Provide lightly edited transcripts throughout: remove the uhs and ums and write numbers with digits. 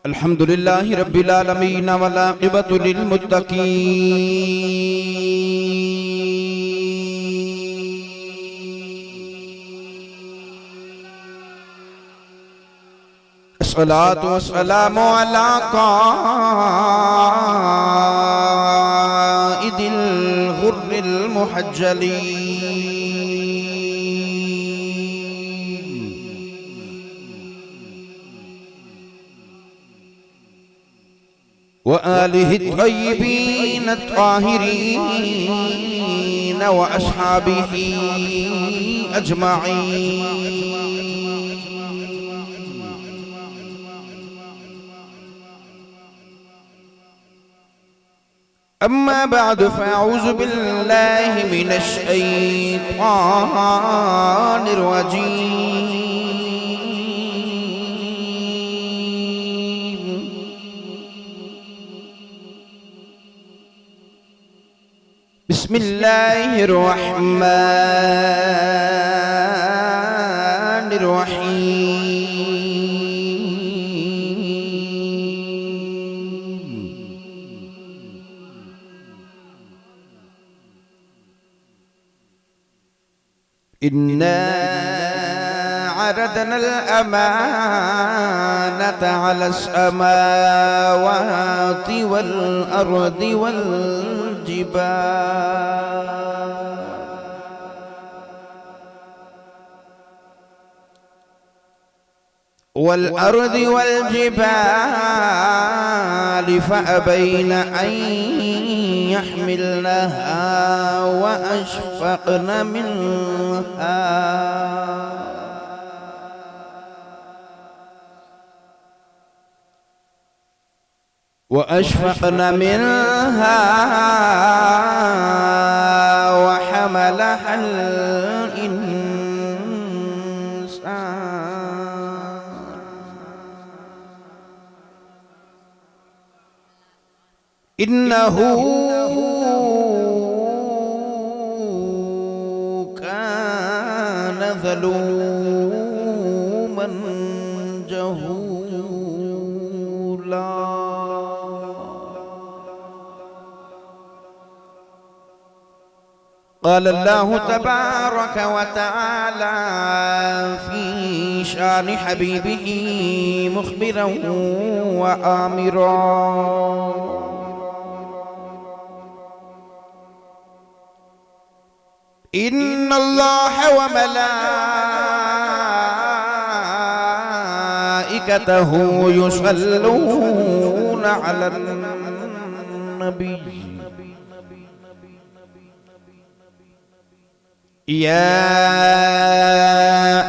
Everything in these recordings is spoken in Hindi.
अल्हम्दुलिल्लाहि रब्बिल आलमीन वल आक़िबतु लिल मुत्तक़ीन। अस्सलातु वस्सलामु अला क़ाइदिल गुर्रिल मुहज्जलीन व आलिहि त्वय्यिबीन त्वाहिरीन व अस्हाबिही अजमईन। अम्मा बअद फ़अऊज़ु बिल्लाहि मिनश शैतानिर रजीम। बिस्मिल्लाहिर रहमानिर रहीम। इन्ना अरदनल अमानता अलस समावाति वल अर्दि वल जिबाल वल अर्दि वल जिबाल फ़अबैन अन यहमिलनहा व अशफ़क़न मिन्हा वहमलहल इंसान इन्नहू कान ज़लूमन जहूला। क़ाल अल्लाहु तबारक व तआला फ़ी शान हबीबिही मुख़बिरन व आमिरन। इन्नल्लाह व मलाइकतहु युसल्लूना अलन नबी या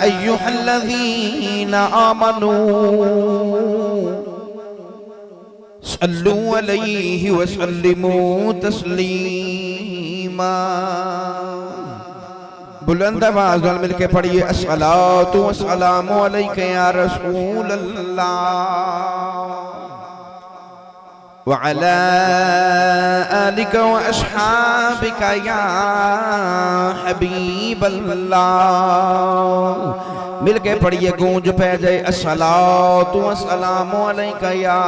अय्युहल्लज़ीना आमनू सल्लू अलैहि व सल्लिमू तस्लीमा। बुलंद आवाज़ में मिलके पढ़िए अस्सलातु वस्सलामु अलैका या रसूल अल्लाह व अला आलिका व अस्हाबिका या हबीब अल्लाह। मिलके पढ़िए गूंज पे जाए अस्सलातु वस्सलामु अलैका या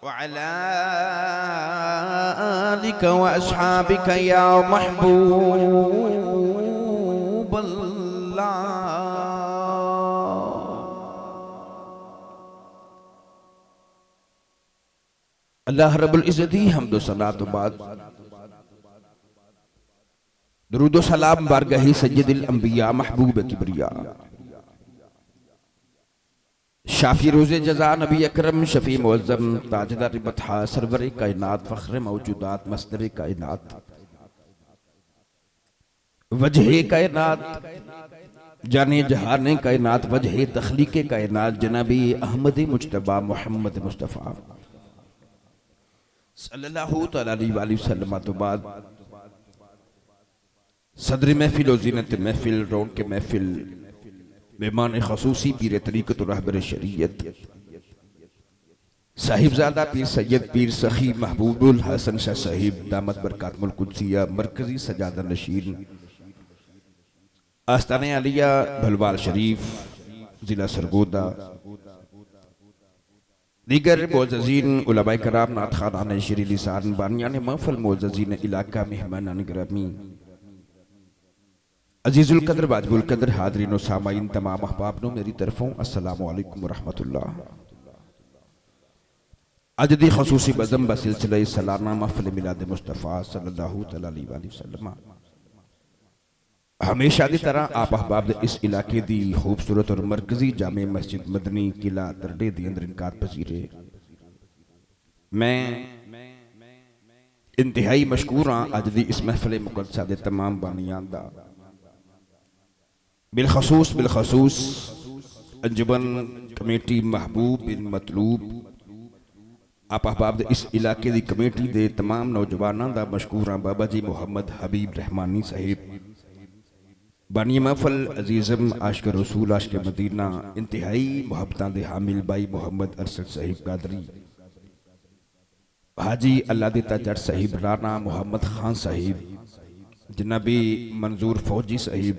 व अला आलिका व अस्हाबिका या महबूब अल्लाह। अल्लाह रब्बुल इज़्ज़त ही हम्द व सलात बाद दुरूद व सलाम बारगाही सय्यदुल अंबिया महबूब किबरिया शाफी रोज़े जज़ा नबी अकरम शफी मुअज़्ज़म ताजदार बतहा सरवर कायनात फ़ख्र मौजूदात मस्दर कायनात वजह कायनात जाने जहाने कायनात वजह तख्लीक़ कायनात जनाबी अहमद मुज्तबा मोहम्मद मुस्तफ़ा सल्लल्लाहु तआला अलैहि वसल्लम तो बाद सदर महफिल और ज़ीनत महफिल रौन के महफिल मेहमान खसूसी पीर तरीक़त रहबर शरीयत साहिबजादा पीर सैयद पीर सखी महबूबुल हसन शाह साहिब दामत बरकातुल कुद्सिया मरकजी सजादा नशीन आस्ताने आलिया भलवाल शरीफ जिला सरगोदा दीगर मोअज़्ज़ज़ीन उलमाए कराम नात ख़ानान शरी लिसान बानियान महफ़िल मोअज़्ज़ज़ीन इलाका मेहमानान गिरामी अजीज़ुल कद्र वाजिबुल कद्र हाज़रीन व सामाईन तमाम अहबाब नो मेरी तरफों अस्सलामु अलैकुम व रहमतुल्लाह। अज दी खसूसी बज़म ब सिलसिला सालाना महफ़िल मिलाद मुस्तफ़ा सल्लल्लाहु अलैहि वसल्लम हमेशा की तरह आप अहबाब दे इस इलाके दी खूबसूरत और मरकजी जामे मस्जिद मदनी किला दरडे दी अंदर इनकार पजीरे मैं इंतहाई मशकूर हाँ अज दी इस महफिल मुकद्दसा दे तमाम बानियां दा बिलखसूस अंजुमन कमेटी महबूब बिन मतलूब आप अहबाब दे इस इलाके दी कमेटी दे तमाम नौजवानों दा मशकूर हाँ बाबा जी मुहम्मद हबीब रहमानी साहिब बानी महफल अजीज़म आशिक रसूल आशिक मदीना इंतहाई मुहब्बतां दे हामिल बाई मोहम्मद अरशद साहिब कादरी हाजी अल्लाह दिता जट साहिब राना मोहम्मद खान साहिब जनाबी मंजूर फौजी साहिब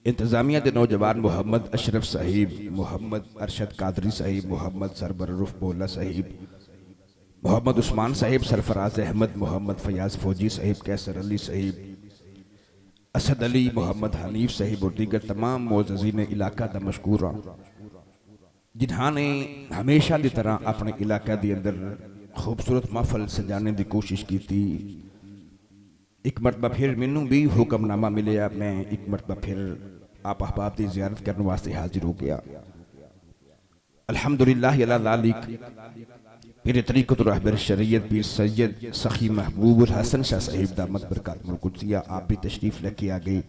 इंतजामिया के नौजवान मोहम्मद अशरफ साहिब मोहम्मद अरशद कादरी साहिब मोहम्मद सरबर रुफ बोला साहिब मोहम्मद उस्मान साहिब सरफराज अहमद मोहम्मद फयाज फौजी साहिब कैसर अली साहिब असद अली मोहम्मद हनीफ साहिब और दीगर तमाम मोअज़्ज़ज़ीन इलाका दा मशकूर जिन्हां ने हमेशा की तरह अपने इलाके के अंदर खूबसूरत महफल सजाने की कोशिश की थी। एक मरतबा फिर मैनू भी हुक्मनामा मिले मैं एक मरतबा फिर आप अहबाब की ज़ियारत करने वास्ते हाजिर हो गया। अल्हम्दुलिल्लाह अला ज़ालिक पीर तरीक़त रहबर शरीयत पीर सैयद सखी महबूबुल हसन शाह साहिब दामत बरकातुल कुद्सिया आप भी तशरीफ लेके आ गई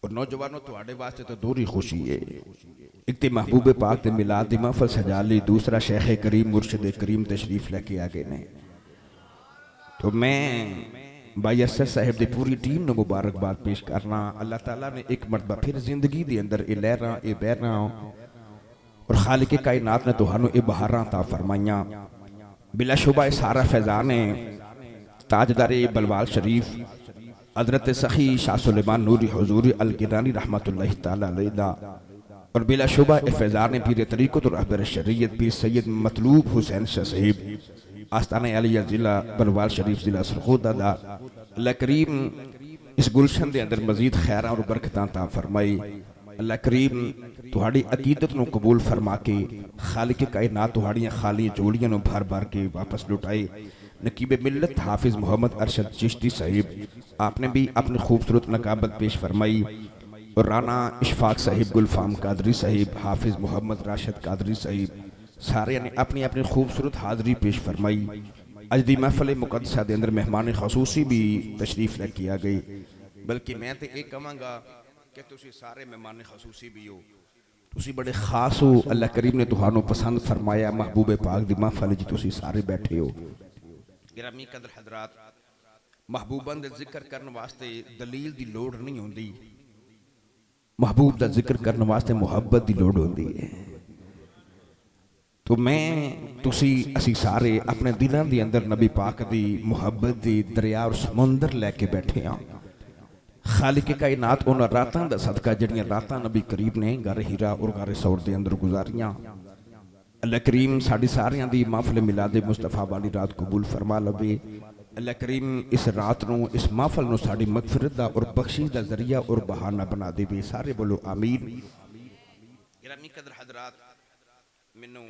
और नौजवानों तुम्हारे वास्ते तो दोहरी खुशी है। एक तो महबूब पाक के मिलाद दी महफिल सजा ली, दूसरा शेख करीम मुर्शिद करीम तशरीफ लेके आ गए ने। तो मैं भाई अरशद साहिब की पूरी टीम ने मुबारकबाद पेश करना। अल्लाह ताला ने एक मरतबा फिर जिंदगी के अंदर ये लहरां ये बहरां और खालिक कायनात ने तुहानू ये बहारां ता फरमाइयां। बिलाशुबा सारा फैजान है ताजदारे बलवाल शरीफ हजरत सखी शाह सुलेमान नूरी हुजूरी अल गिलानी रहमतुल्लाहि तआला अलैहि और बिलाशुबा फैजान पीर तरीक़त रहबर शरीयत पीर सैयद मतलूब हुसैन शाह साहिब आस्ताना अलिया जिला बलवाल शरीफ जिला सरगोदा दा अल्लाह करीम इस गुलशन के अंदर मजीद खैरां और बरकतां ता फरमाई। अल्लाह करीम तुहाड़ी अकीदत नूं कबूल फरमा के खालिक कायनात तुहाड़ियां खाली जोड़ियां नूं भर भर के वापस लुटाए। नकीब मिल्लत हाफिज मोहम्मद अरशद चिश्ती साहिब आपने भी अपनी खूबसूरत नकाबत पेश फरमाई और राना इशफाक साहिब गुलफाम कादरी साहिब हाफिज मोहम्मद राशिद कादरी साहिब सारे ने अपनी अपनी खूबसूरत हाज़री पेश फरमाई। अज दी महफिल मुकद्दसा दे अंदर मेहमान खसूसी भी तशरीफ लेके आ गई। बल्कि मैं तो ये कहांगा कि तुसी सारे मेहमान खसूसी भी हो, तुसी बड़े खास हो। अल्लाह करीम ने तुहानू पसंद फरमाया महबूब पाक दी महफिल जी तुसी सारे बैठे हो। गिरामी कदर हजरात महबूबन दे जिक्र करने वास्ते दलील दी लोड़ नहीं होंदी, महबूब दा जिक्र करने वास्ते मुहब्बत दी लोड़ होंदी है। तो मैं तुसी असी सारे अपने दिलों के अंदर नबी पाक दी मुहब्बत दी दरिया और समुंदर लैके बैठे हाँ। खालिक कायनात उन रातां दा सदका जड़ियां रातां नबी करीम ने गारे हीरा और गारे सौर के अंदर गुजारियां। अल्लाह करीम साड़ी सारियां दी महफिल मिलाद मुस्तफा वाली रात कबूल फरमा लवे। अल्लाह करीम इस रात नूं इस महफिल नूं साड़ी मगफिरत दा और बख्शिश दा जरिया और बहाना बना देवे। सारे बोलो आमीन। गिरामी कदर हजरात मैनू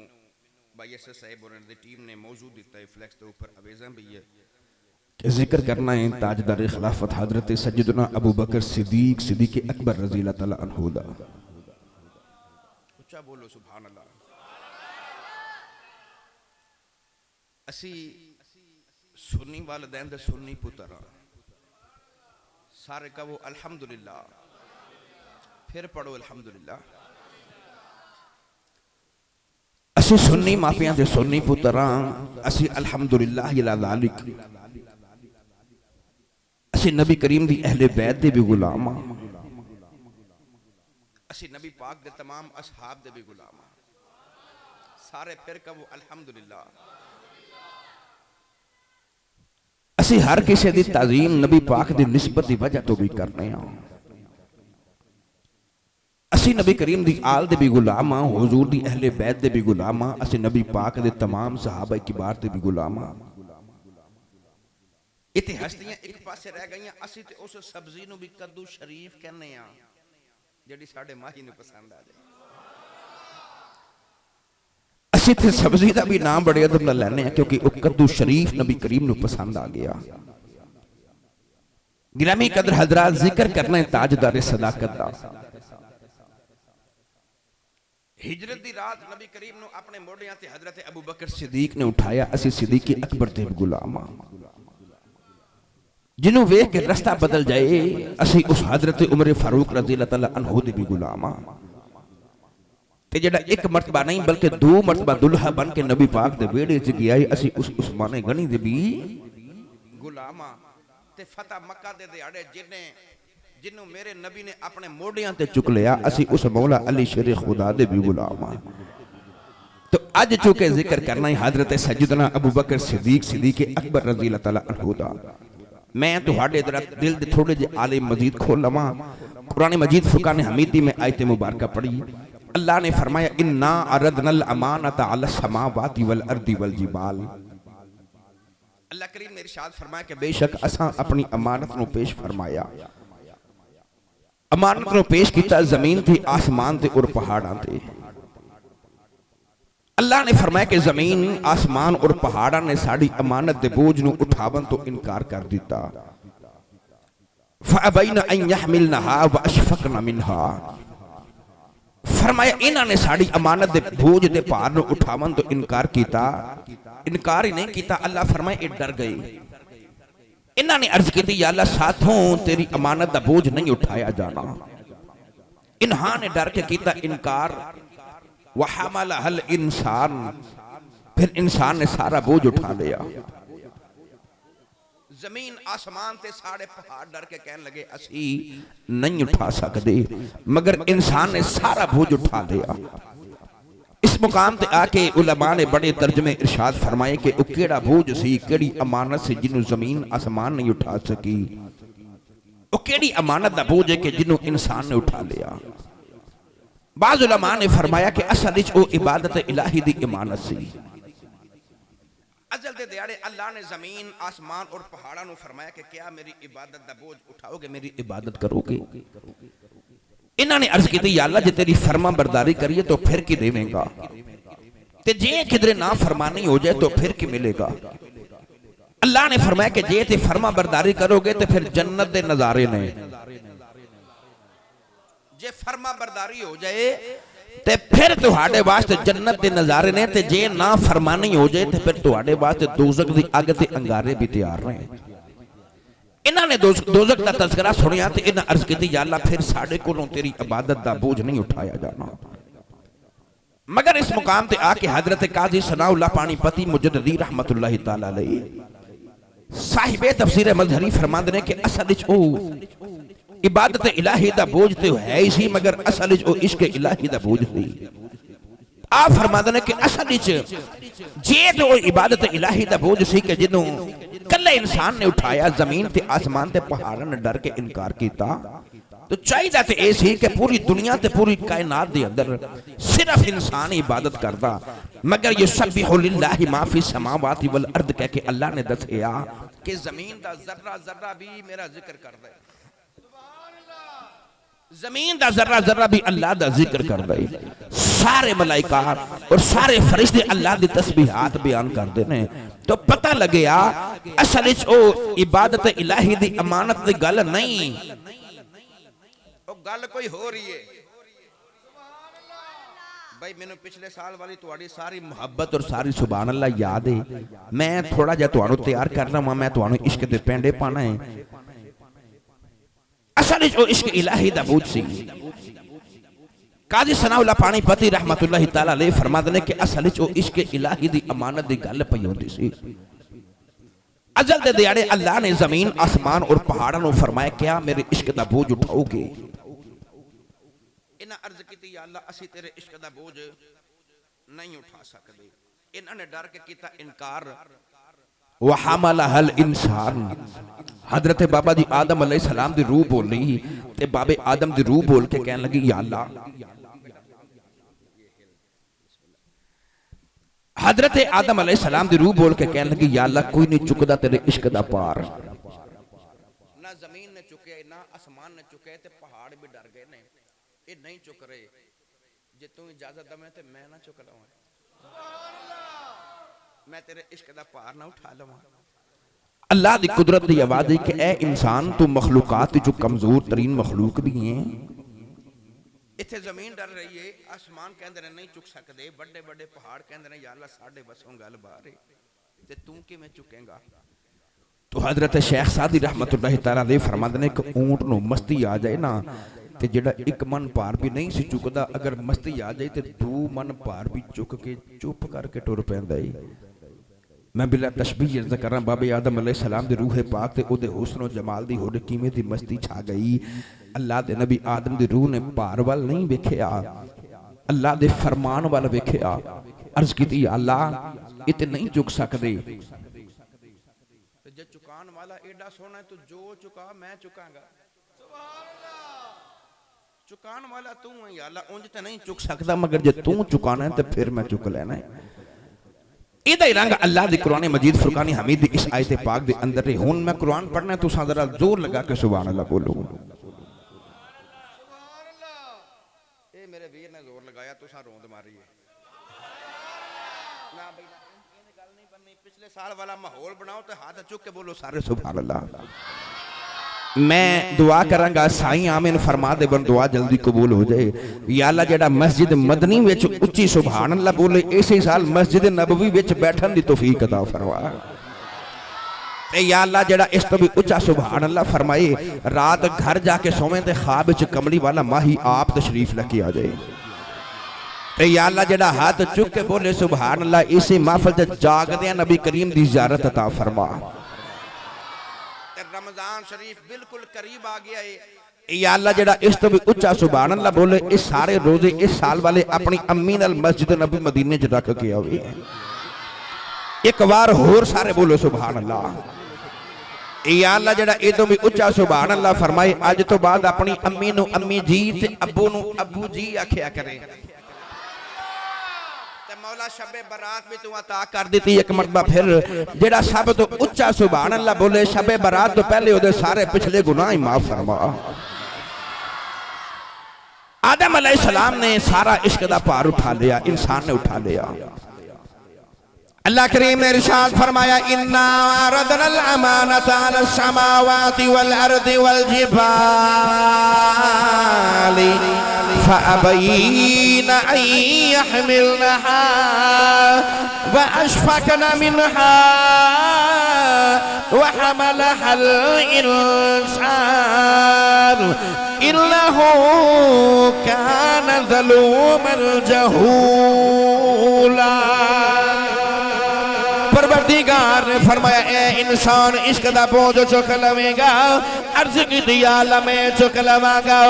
भाई अरशद साहिब और टीम ने मौजूद दिता है फ्लैक्स के ऊपर अवेज़ा भी है जिक्र करना है ताजदार खिलाफत हजरत सैयदना अबू बकर सिद्दीक सिद्दीक अकबर रज़ी अल्लाह तआला अन्हु दा। उच्चा बोलो सुभान अल्लाह। असी सुन्नी वालिदैन दे सुन्नी पुत्र सारे कहो अल्हम्दुलिल्लाह। फिर पढ़ो अल्हम्दुलिल्लाह। असी सुन्नी मापियां दे सुन्नी पुत्र असी अल्हम्दुलिल्लाह अला ज़ालिक। असी नबी करीम दी अहले बैत दे भी गुलाम हाँ। असी नबी पाक दे तमाम असहाब दे भी गुलाम हाँ। सारे फिर कहो अल्हम्दुलिल्लाह। असी हर किसी की ताजीम नबी पाक की निस्बत की वजह तो भी करने हैं। असी नबी करीम दी आल दे भी गुलाम हाँ, हुजूर दी अहले बैत दे भी गुलाम हाँ, असी नबी पाक दे तमाम सहाबा किबार दे भी गुलाम हाँ। इत्थे हस्तियां एक पासे रह गईयां, असी ते उस सब्जी नूं भी कद्दू शरीफ कहने आ जिहड़ी साडे माही नूं पसंद आ जाए। असी ते सब्जी का भी नाम बड़े अदब नाल लैने आ क्योंकि वो कद्दू शरीफ नबी करीम नूं पसंद आ गया। गिरामी कदर हजरात, जिक्र करना है ताजदार सदाकत दा। हिजरत दी रात नबी करीम नूं अपने मोढियां ते हजरत अबू बकर सिद्दीक ने उठाया। असी सिद्दीक अकबर दे गुलाम हां, जिन्हों वेख के रास्ता बदल जाए। असी उस हजरत उमर फारूक रज़ी अल्लाह तआला अन्हु दे भी गुलाम हां ते जेड़ा एक मरतबा नहीं बल्कि 2 मरतबा दुल्हा बन के नबी पाक दे वेड़े च गया। असी उस उस्मान गनी दे भी गुलाम हां ते फतह मक्का दे दिहाड़े जिन्हों मेरे नबी ने अपने मोढियां ते चुक लिया। असी उस मौला अली शेर खुदा दे भी गुलाम हां। तो अज चूंकि जिक्र करना है हजरत सैयदना अबू बकर सिद्दीक अकबर रज़ी अल्लाह तआला अन्हु दा, मैं तुहाडे दिल दे थोड़े जे आले मजीद खोल लवां। कुरान मजीद फुरकान हमीदी में आयत मुबारक पढ़ी। अल्लाह ने फरमाया इन्ना अरदनल अमानत अला समावाति वल अर्दी वल जिबाल। अल्लाह करीम ने इरशाद फरमाया कि बेशक असां अपनी अमानत नूं पेश फरमाया। अमानत नूं पेश किया जमीन ते आसमान ते और पहाड़ां ते। अल्लाह ने फरमाया कि जमीन आसमान और पहाड़ां ने साड़ी अमानत दे बोझ नूं उठावन तो इनकार कर दिता। फअबैना अन यहमिलनहा व अशफकना मिनहा। फरमाया इन्हां ने साड़ी अमानत दे बोझ दे भार नूं उठावन तो इनकार किया। इनकार ही नहीं किया, अल्लाह फरमाया ये डर गए। इन्हां ने अर्ज की या अल्लाह साथों तेरी अमानत दा बोझ नहीं उठाया जाना। इन्हां ने डर के किया इनकार। वहमल हल इंसान, फिर इंसान ने सारा बोझ उठा लिया। जमीन आसमान ते सारे पहाड़ डर के कहने लगे असी नहीं उठा सकते, मगर इंसान ने सारा बोझ उठा लिया। इस मुकाम ते आके उलमा ने बड़े तर्जमे इरशाद फरमाए कि वो केड़ा बोझ सी, केड़ी अमानत सी जिन्हों जमीन आसमान नहीं उठा सकी। वो केड़ी अमानत दा बोझ है कि जिन्हों इंसान ने उठा लिया। बाज़ उलमा ने फरमाया कि असल विच वो इबादत इलाही दी इमानत सी। अजल दे दिहाड़े अल्लाह ने जमीन आसमान और पहाड़ां नूं फरमाया कि क्या मेरी इबादत दा बोझ उठाओगे, मेरी इबादत करोगे। इन्हां ने अर्ज की या अल्लाह जे तेरी फरमा बरदारी करिए तो फिर की देवेगा, ते जे किधरे ना फरमानी हो जाए तो फिर की मिलेगा। अल्लाह ने फरमाया कि जे ते फरमा बरदारी करोगे तो फिर जन्नत दे नजारे ने। जे फरमा बरदारी हो जाए ते फिर तुहाडे वास्ते जन्नत दे नजारे ने, ते जे ना फरमानी हो जाए तो फिर तुहाडे वास्ते दोज़ख दी अग ते अंगारे भी तैयार ने। इन्हां ने दोज़ख दा तज़किरा सुनिया ते इन्हां अर्ज की या अल्लाह फिर साडे कोलों तेरी इबादत दा बोझ नहीं उठाया जाना। मगर इस मुकाम ते आके हजरत काजी सनाउल्लाह पानीपती मुजद्दिदी रहमतुल्लाह तआला अलैहि साहिबे तफसीर मजहरी फरमांदे ने कि असल विच ओ इबादत इलाही दा बोझ तो है ही सी, मगर असल विच ओ इश्क इलाही दा बोझ सी। आप फरमांदे ने कि असल विच जे तो इबादत इलाही दा बोझ सी कि जिन्हों कल्ले इंसान ने उठाया, जमीन ते आसमान ते पहाड़ां ने डर के इनकार किया, तो चाहिए तो यह सी कि पूरी दुनिया ते पूरी कायनात दे अंदर सिर्फ इंसान ही इबादत करता। मगर युसब्बिहु लिल्लाहि मा फी समावाति वल अर्द कह के अल्लाह ने दसिया कि जमीन दा जर्रा जर्रा भी मेरा जिक्र करदा है, जमीन दा जर्रा जर्रा भी अल्लाह दा जिक्र करदा है। सारे मलाइका और सारे फरिश्ते अल्लाह दी तस्बीहात बयान करते हैं। तो पता लगया असल विच ओ इबादत इलाही दी अमानत दी गल नहीं, ओ गल कोई हो रही है। भाई मैंने पिछले साल वाली तुहाडी सारी मुहब्बत और सारी सुभान अल्लाह याद है। मैं थोड़ा जिहा तुहानू तैयार करना वा, मैं तुहानू इश्क दे पेंडे पाना है। असल विच ओ इश्क इलाही दा बोझ सी। काजी सनाउल्लाह पानीपती रहमतुल्लाह तआला अलैहि फरमांदे ने कि असल विच ओ इश्क इलाही दी अमानत दी गल पई होंदी सी। अजल दे दिहाड़े अल्लाह ने जमीन आसमान और पहाड़ां नूं फरमाया क्या मेरे इश्क दा बोझ उठाओगे। इन्हां अर्ज कीती या अल्लाह असी तेरे इश्क दा बोझ नहीं उठा सकते। इन्होंने डर के किया इनकार। वहमलहल इंसान, हजरत बाबा जी आदम अलैहिस्सलाम दी रूह बोली ते बाबे आदम दी रूह बोल के कहने लगी, या अल्लाह, हजरत आदम अलैहिस्सलाम दी रूह बोल के कहने लगी, या अल्लाह, कोई नहीं चुकदा तेरे इश्क दा पार। ना जमीन ने चुके ना आसमान ने चुके, ते पहाड़ भी डर गए ने, ये नहीं चुक रहे। जे तू इजाजत दवे ते मैं ना चुक लवां, मैं तेरे इश्क दा पार ना उठा लवां। अल्लाह दी कुदरत दी आवाज़ है कि ए इंसान, तू मखलूकात जो कमजोर तरीन मखलूक भी है। इत्थे जमीन डर रही है, आसमान कहंदे ने नहीं चुक सकते, बड़े बड़े पहाड़ कहंदे ने या अल्लाह साडे बसों गल बाहर है, ते तू किवें चुकेगा। तो हजरत शेख सादी रहमतुल्लाह तआला अलैह फरमांदे ने कि ऊंट नूं मस्ती आ जाए ना ते जेड़ा एक मन भार भी नहीं सी चुकदा, अगर मस्ती आ जाए तो 2 मन भार भी चुक के चुप करके टुर पैंदा है। मैं बिला तशबीह अर्ज़ करां, बाबे आदम अलैहिस्सलाम दी रूह पाक ते ओदे हुस्न और जमाल दी होर किवें दी मस्ती छा गई। अल्लाह दे नबी आदम दी रूह ने भार वाल नहीं वेखिया, अल्लाह दे फरमान वाल वेखिया। अर्ज कीती, अल्लाह इते नहीं चुक सकदे। जे चुकान वाला एडा सोना है, तू जो चुका मैं चुकांगा। चुकान वाला तू है या अल्लाह, उंज ते नहीं चुक सकदा, मगर जे तू चुकाना है तो फिर मैं चुक लेना है। इहदा ही रंग अल्लाह दी कुरान मजीद फुरकानी हमीद दी इस आयत पाक दे अंदर है। हुण मैं कुरान पढ़ना है, तुसां जरा जोर लगा के सुभान अल्लाह बोलो। ए मेरे वीर ने जोर लगाया, तुसां रोंद मारी है ना भाई, इन्हें गल नहीं बननी। पिछले साल वाला माहौल बनाओ तो हाथ चुक के बोलो सारे सुभान अल्लाह। मैं दुआ करांगा, साईं आमीन फरमा दे, बन दुआ जल्दी कबूल हो जाए। या अल्लाह, जेड़ा मस्जिद मदनी विच उच्ची सुभान अल्लाह बोले, इसी साल मस्जिद नबवी विच बैठन दी तौफीक अता फरमा। ते या अल्लाह, जेड़ा इस तो भी उच्चा सुभान अल्लाह फरमाए, रात घर जाके सोवे ते ख्वाब विच कमली वाला माही आप तशरीफ लेके आ जाए। ते या अल्लाह, जेड़ा हाथ चुक के बोले सुभान अल्लाह, इसी महफिल ते जागदे नबी करीम दी ज़ियारत अता फरमा। रमजान शरीफ बिल्कुल करीब आ गया है। या अल्लाह, जेड़ा इस तो भी उच्चा सुभान अल्लाह बोले, इस सारे रोजे इस साल वाले अपनी अम्मी नाल मस्जिद नबी मदीने च रख के आवे। एक बार होर सारे बोलो सुभान अल्लाह। या अल्लाह, जेड़ा ए तो भी उच्चा सुभान अल्लाह फरमाए, अज तो बाद अपनी अम्मी नू अम्मी जी ते अब्बू नू अब्बू जी आखिया करे। मौला शबे बरात भी तू अता कर दी एक मरतबा फिर, जेड़ा सब तो उच्चा सुभान अल्लाह बोले, शबे बरात तो पहले ओदे सारे पिछले गुनाह ही माफ फरमा। आदम अलैहिस्सलाम ने सारा इश्क दा भार उठा लिया, इंसान ने उठा लिया। अल्लाह करीम ने इरशाद फरमाया, इन्ना रदनल अमानत अला समावाति वल अर्दि वल जिबाली फअबैन अन यहमिलनहा व अशफकन मिनहा व हमलहल इंसान इन्नहु कान ज़लूमन जहूला। परवरदिगार ने फरमाया, ए इंसान, इश्क दा बोझ चुक लवेगा, अर्ज की दिया मैं चुक लवांगा।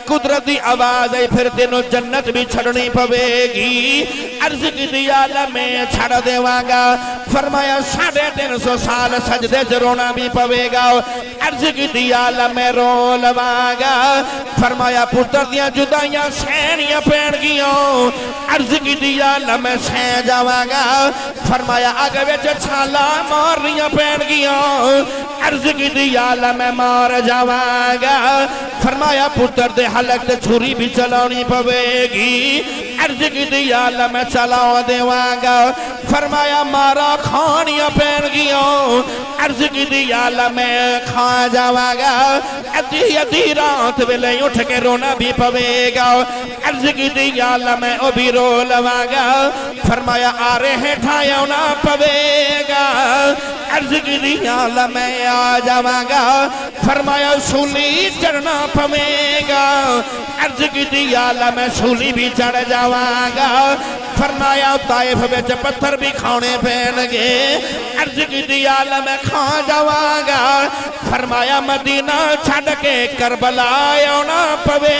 कुदरत दी आवाज आई, फिर तेनों जन्नत भी छड़नी पवेगी। अर्ज की दिया मैं छड़ देवांगा। फरमाया 350 साल सजदे च रोना भी पवेगा। अर्ज की दिया मैं रो लवांगा। फरमाया पुत्र दियां जुदाइयां सहनियां पैणगियां। अर्ज की दिया मैं सह जावांगा। फरमाया अग विच छाला मारनियां पैणगियां। अर्ज की दिया मैं मार जावांगा। फरमाया पुत्र दे हलक ते छुरी भी चलानी पवेगी। अर्ज की दिया मैं चला देवांगा। फरमाया मारा खानियां पैणगियां। अर्ज की दिया मैं खा जावांगा। अद्धी अद्धी रात वेले उठ के रोना भी पवेगा। अर्ज की दिया मैं ओ भी रो लवांगा। फरमाया आ रहे ठाया ना पवेगा। अर्ज की दिया मैं आ जावांगा। फरमाया सूली चढ़ना पवेगा। अर्ज की दिया मैं सूली भी चढ़ जावांगा। फरमाया ताइफ विच पत्थर भी खाने पैणगे। अर्ज की दिया मैं खा जावांगा। फरमाया मदीना छड़ के करबला आना पवे।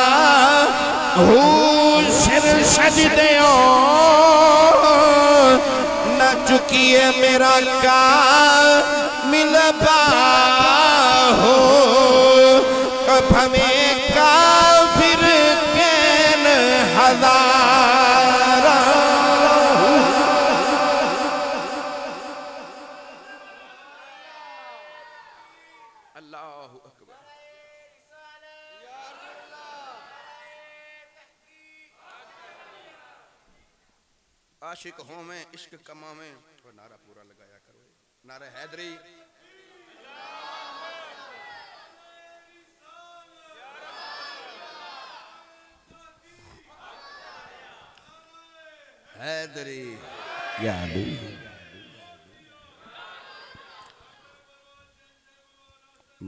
हो सिर सजदे न चुकिए मेरा का मिलबा हो भमे काफिर कैन हज़ारा। अल्लाहु अकबर। आशिक हो में इश्क कमा में तो नारा पूरा लगाया करो। नारा हैदरी हैदरी या अली।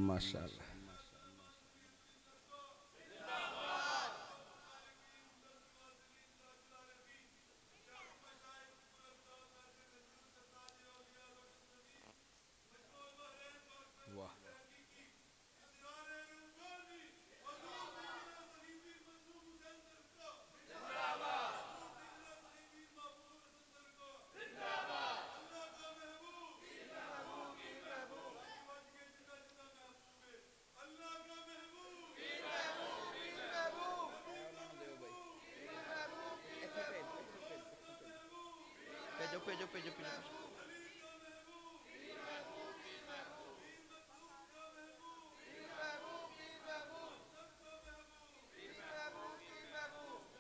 माशाअल्लाह। पेजो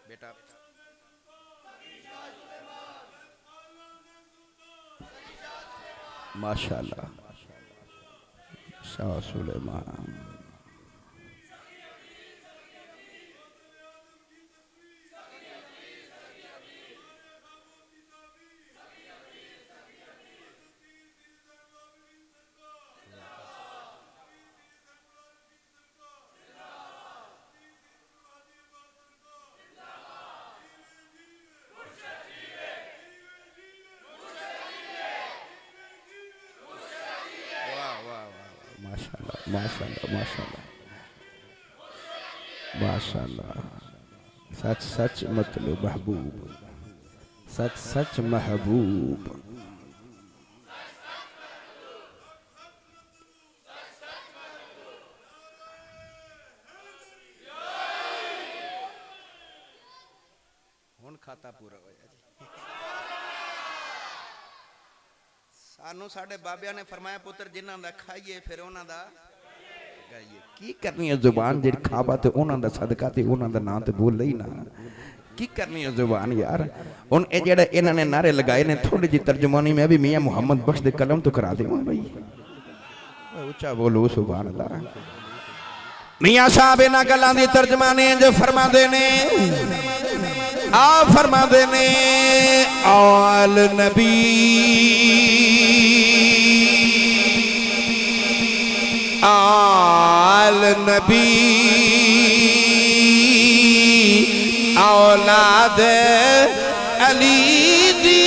बेटा माशाअल्लाह। शाह सुलेमान माशाअल्लाह माशाअल्लाह माशाअल्लाह। सच सच मतलब महबूब, सच सच महबूब। हुण खाता पूरा होया जी। सानू साडे बाबिया ने फरमाया पुत्र जिन्हां दा खाइए फिर उन्हां दा की करनी है जुबान जी खावा तो उन्हां दा सदका ते उन्हां दा नाम ते बोल ही ना। की करनी है जुबान यार। हुण ए जेड़े इन्हां ने नारे लगाए ने थोड़ी जी तर्जुमानी मैं भी मियां मुहम्मद बख्श दे कलम तो करा देवां भाई। ऊंचा बोलो सुभान अल्लाह। मियां साहब इन्हां गल्लां दी तर्जुमानी जो फरमांदे ने आ फरमांदे ने आल नबी आल नबी औलाद अली दी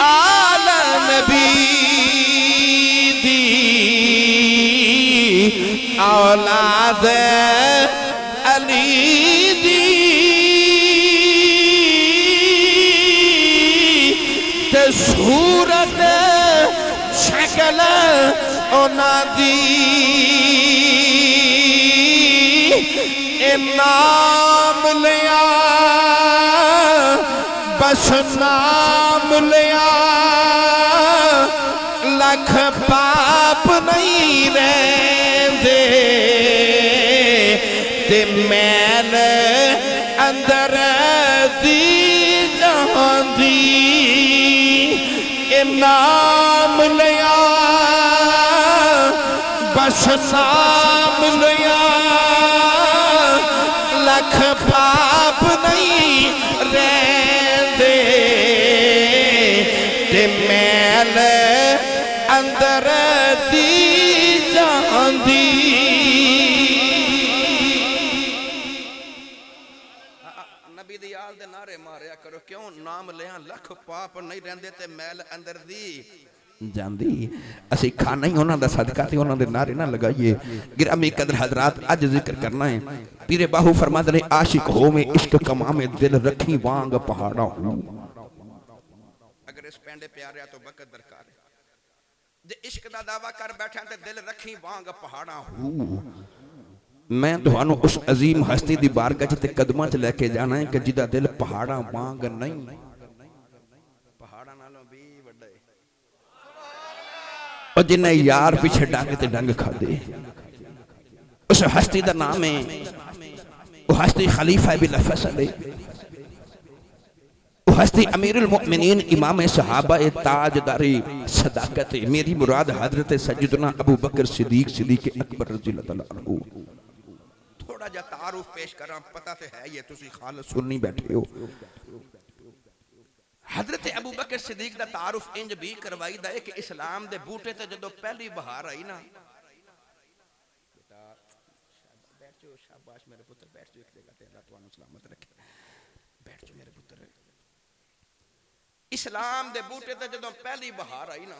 आल नबी दी औलाद अली दी सूरत शक्ल उन्हां दी नाम लिया बस नाम लिया लख पाप नहीं रहंदे ते मैल अंदर दी जहांदी नाम लिया बस नाम लिया लख पाप नहीं रहंदे ते मैल अंदर दी जांदी। नबी दी आल दे नारे मारिया करो, क्यों नाम लिया लख पाप नहीं रहंदे ते मैल अंदर दी जांदी। असी खाना ही उन्हां दा सदका ते उन्हां दे नारे ना लगाइए। गिरामी कदर हजरात, अज जिक्र करना है। पीरे बाहू फरमाते ने आशिक हो में इश्क कमा में दिल रखी वांग पहाड़ा हूं। अगर इस पेंडे प्यारे तो बकत दरकार है, जे इश्क दा दावा कर बैठा ते दिल रखी वांग पहाड़ा हूं। मैं तुहानू उस अजीम हस्ती दी बारगाह च ते कदमां च लेके जाना है कि जिदा दिल पहाड़ा वांग नहीं, पहाड़ा नालों भी वड्डा है। और जिन्हें यार पीछे डंग ते डंग खादे, उस हस्ती दा नाम है, वो हस्ती खलीफा बिल फैसल है, वो हस्ती अमीरुल मोमिनीन इमाम सहाबा ताजदारी सदाकत है। मेरी मुराद हजरत सैयदना अबू बकर सिद्दीक सिद्दीक अकबर रज़ियल्लाहु तआला अन्हु। थोड़ा जा तारुफ पेश करा, पता तो है ये तुसी खालस सुननी बैठे हो। हजरत अबू बकर सिद्दीक दा तारुफ इंज भी करवाई दा है कि इस्लाम दे बूटे ते जदों पहली बहार आई ना, बेटा बैठ जाओ, शाबाश मेरे पुत्र, बैठ जाओ, एक जगह ते अल्लाह तुहानू सलामत रखे, बैठ जाओ मेरे पुत्र। इस्लाम दे बूटे ते जदों पहली बहार आई ना,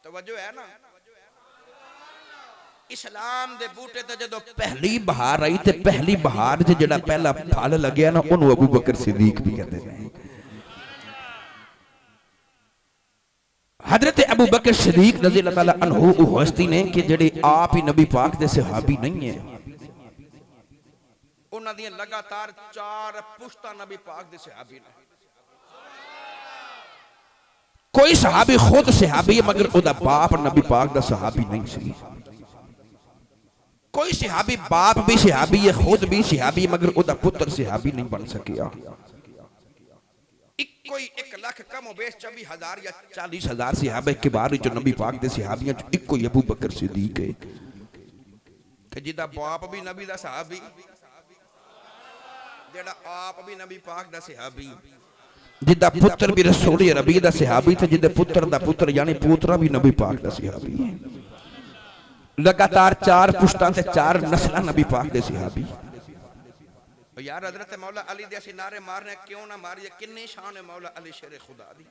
तवज्जो है ना, इस्लाम दे बूटे ते जदों पहली बहार आई ते पहली बहार च जेड़ा पहला फल लगया ना, ओनू अबू बकर सिद्दीक भी कहते हैं। हजरत अबू बकर सिद्दीक रज़ियल्लाहु तआला अन्हु वो हस्ती ने कि जेड़े आप ही नबी पाक दे सहाबी नहीं है। उन्हां दी लगातार 4 पुश्ता नबी पाक दे सहाबी ने। कोई सहाबी खुद सहाबी है मगर ओदा बाप नबी पाक दा सहाबी नहीं सी। कोई सहाबी बाप भी सहाबी है, खुद भी सहाबी मगर ओदा पुत्र सहाबी नहीं बन सकिया। कोई 1 लाख कम हो बेश 24,000 या 40,000 सहाबे के बारे जो नबी पाक दे सहाबियां च इको ही अबू बकर सिद्दीक है कि जिदा बाप भी नबी दा सहाबी, जेड़ा आप भी नबी पाक दा सहाबी, जिदा पुत्र भी रसूल रबी दा सहाबी थे, जिदे पुत्र दा पुत्र यानी पुत्रा भी नबी पाक दा सहाबी है। लगातार 4 पुश्तां ते 4 नस्लां नबी पाक दे सहाबी। यार हजरत मौला अली दे असी नारे मारने क्यों ना मारिए, किन्नी शान है मौला अली शेर खुदा दी,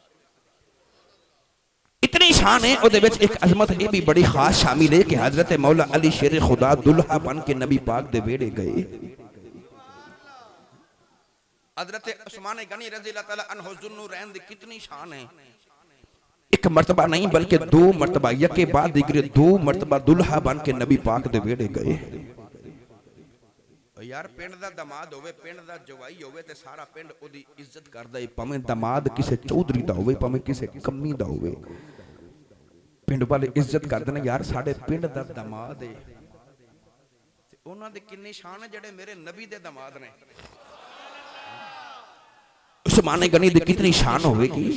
इतनी शान है। ओदे विच एक अजमत ये भी बड़ी खास शामिल है कि हजरत मौला अली शेर खुदा दुल्हा बन के नबी पाक दे वेड़े गए। हजरत उस्मान गनी रज़ियल्लाहु तआला अन्हु ज़ुन्नुरैन दी कितनी शान है। एक मर्तबा नहीं बल्कि 2 मर्तबा, यके बाद दिगरे 2 मर्तबा दुल्हा बन के नबी पाक दे वेड़े गए। यार पिंड दा दमाद होवे, पिंड दा जवाई होवे ते सारा पिंड ओदी इज्जत करदा है, भावें दमाद किसे चौधरी दा होवे, भावें किसे कम्मी दा होवे, पिंड वाले इज्जत करदे ने। यार साडे पिंड दा दमाद है ते उन्हां दे किन्नी शान है जेड़े मेरे नबी दे दमाद ने। उस्मान गनी दी कितनी शान होवेगी,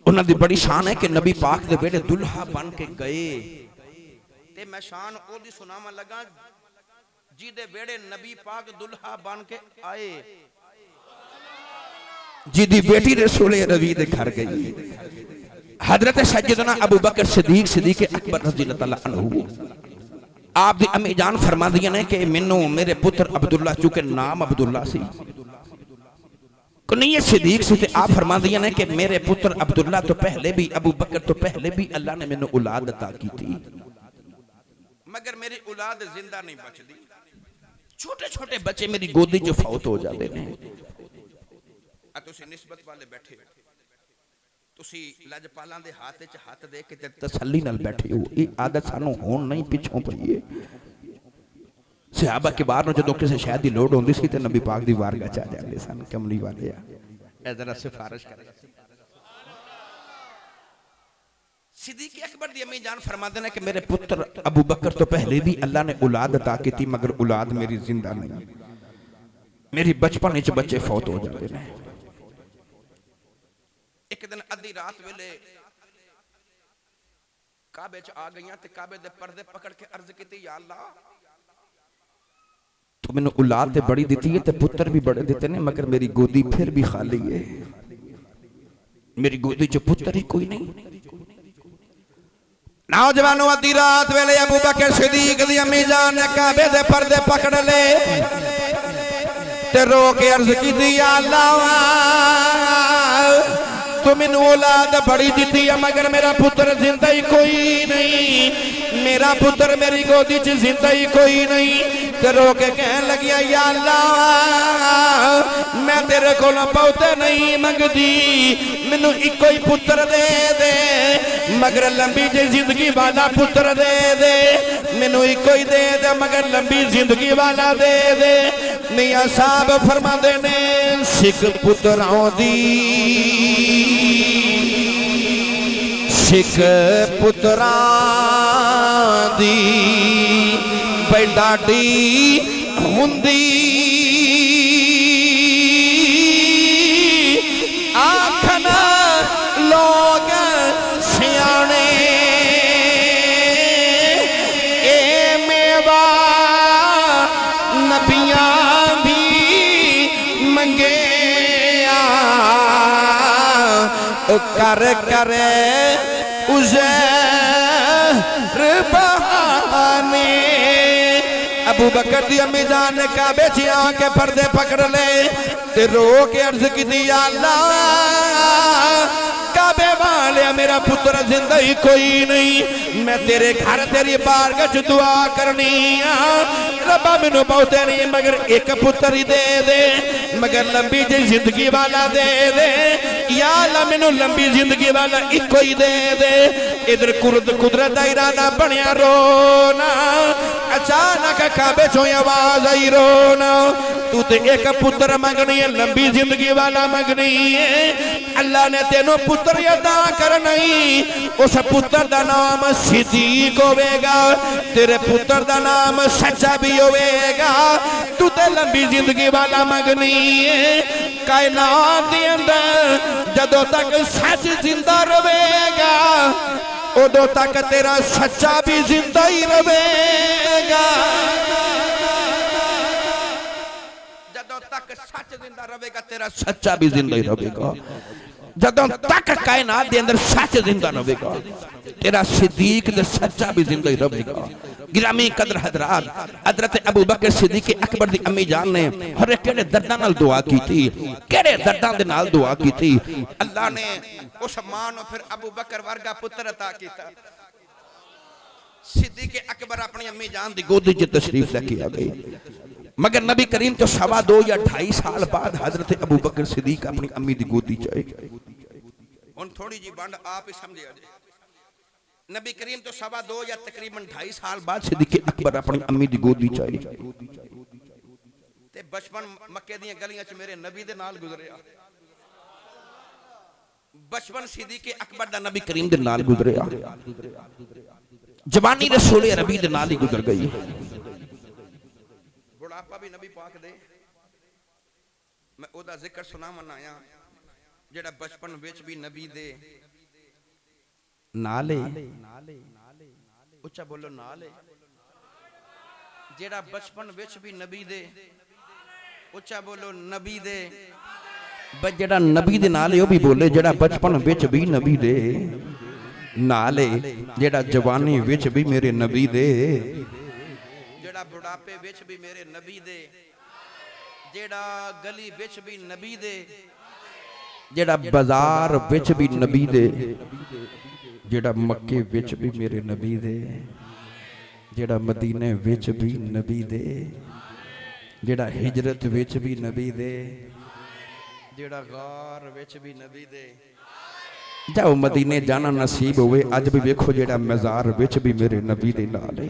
उन्हां दी बड़ी शान है कि नबी पाक दे बेटे दुल्हा बन के गए। ते मैं शान ओदी सुनावा लगा जिदे बेड़े नबी पाक दुल्हा बन के आए, जिदी बेटी रसूल रबी दे घर गई। हजरत सैयदना अबू बकर सिद्दीक सिद्दीक अकबर रज़ियल्लाहु तआला अन्हु, आप दी अम्मी जान फरमांदियां ने कि मैनू मेरे पुत्र अब्दुल्ला, चूंकि नाम अब्दुल्ला सी, कुनीयत सिद्दीक सी, ते आप फरमांदियां ने कि मेरे पुत्र अब्दुल्ला तो पहले भी, अबू बकर तो पहले भी अल्लाह ने मैनू औलाद अता की थी, मगर मेरी औलाद जिंदा नहीं बचदी। छोटे छोटे बच्चे मेरी गोदी च फौत हो जाते हैं। तुसी निस्बत वाले बैठे हो, तुसी लजपालां दे हाथ च हाथ दे के तसल्ली नाल बैठे हो। ये आदत सानू होण नहीं पिछों पई है। सहाबा के बार जदों किसी शहर की लोड़ होंदी सी ते नबी पाक दी वारगाह च आ जांदे सन, कमली वाले आ जरा सिफारिश करे। सिद्दीक अकबर दी अम्मी जान फरमाते हैं कि मेरे पुत्र अबू बकर तो पहले भी अल्लाह ने औलाद अता की थी, मगर औलाद मेरी जिंदा नहीं, मेरी बचपन विच बच्चे फौत हो जाते हैं। एक दिन अद्धी रात वेले काबे च आ गईयां ते काबे दे पर्दे पकड़ के अर्ज की, या अल्लाह तो मैंने औलाद ते बड़ी दी है ते पुत्र भी बड़े दिते ने, मगर मेरी गोदी फिर भी खाली है, मेरी गोदी च पुत्र ही कोई नहीं। नौजवानों अद्धी रात वेले अबू बकर सिद्दीक दी अम्मी जान ने काबे दे पर्दे पकड़ ले ते रो के अर्ज की दी अल्लाह तू मैनू औलाद बड़ी दी है मगर मेरा पुत्र जिंदा ही कोई नहीं, मेरा पुत्र मेरी गोदी च जिंदा ही कोई नहीं। ते रो के कहन लगिया या अल्लाह मैं तेरे को बहुते नहीं मंगदी, मैनू इको ही पुत्र दे दे मगर लंबी जी जिंदगी वाला पुत्र दे दे, मैनू इको ही दे दे मगर लंबी जिंदगी वाला दे दे। मियां साहब फरमाते ने सिख पुत्रां दी सिख पुत्रां दी बड़ी डाडी हुंदी आखन लोग सियाने ए मेवा नबियां भी मंगे कर करे उज़ैर बहाने। अबू बकर दी अम्मी जान ने काबे च आके पर्दे पकड़ ले ते रो के अर्ज की दी अल्लाह काबे वाले मेरा पुत्र जिंदा ही कोई नहीं, मैं तेरे घर तेरी बारगाह च दुआ करनी रब्बा मैनू बहुते नहीं मगर एक पुत्र ही दे दे मगर लंबी जी जिंदगी वाला दे दे या अल्लाह मैनू लंबी जिंदगी वाला इको ही दे दे। इधर कुदरत का इरादा बनया रोना, अचानक काबे चो आवाज आई रोना तू तो एक पुत्र मंगनी है लंबी जिंदगी वाला मंगनी है, अल्लाह ने तेनों पुत्र अदा करना ही उस पुत्र का नाम सिद्दीक होवेगा, तेरे पुत्र का नाम सच्चा भी होवेगा, तू तो लंबी जिंदगी वाला मंगनी है। कायनात के अंदर जदों तक सच जिंदा रहेगा उदों तक तेरा सच्चा भी जिंदा ही रहेगा, जदों तक सच जिंदा रहेगा तेरा सच्चा भी जिंदा ही रहेगा, जदों तक कायनात के अंदर सच जिंदा रहेगा तेरा सिद्दीक ते सच्चा भी जिंदा ही रहेगा। गिरामी कदर हजरात हजरत अबू बकर सिद्दीक अकबर दी अम्मी जान ने हर केड़े दर्दां नाल दुआ की थी, केड़े दर्दां दे नाल दुआ की थी, अल्लाह ने उस मां नूं फिर अबू बकर वर्गा पुत्र अता कीता। सिद्दीक अकबर अपनी अम्मी जान दी गोदी च तशरीफ लेके आ गई मगर नबी करीम तो 2.5 या 2.5 साल बाद हजरत अबू बकर सिद्दीक अपनी अम्मी दी गोदी च आए। हुण थोड़ी जी बंड आप ही समझिया जी, नबी करीम तो 2.5 या तकरीबन 2.5 साल बाद सिद्दीक अकबर अपनी अम्मी दी गोदी च आए ते बचपन मक्के दी गलियां च मेरे नबी दे नाल गुजरिया, बचपन सिद्दीक अकबर दा नबी करीम दे नाल गुजरिया, जवानी रसूल अरबी दे नाल ही गुजर गई, बुढ़ापा भी नबी पाक दे। मैं ओदा जिक्र सुनावन आया जेड़ा बचपन विच भी नबी दे नाले उच्चा बोलो नाले, जेड़ा बचपन विच भी नबी दे उच्चा बोलो नबी दे, जेड़ा नबी दे नाले ओ भी बोले जेड़ा बचपन विच भी नबी दे नाले, जेड़ा जवानी विच भी मेरे नबी दे, जेड़ा बुढ़ापे विच भी मेरे नबी दे, जेड़ा गली विच भी नबी दे, जेड़ा बाजार विच भी नबी दे, जेड़ा मक्के विच भी मेरे नबी दे, जेड़ा मदीने विच भी नबी दे, जेड़ा हिजरत विच भी नबी दे, जेड़ा गार विच भी नबी दे। जाओ मदीने जाना नसीब होवे अज भी वेखो जेड़ा मज़ार विच भी मेरे नबी दे नाल है,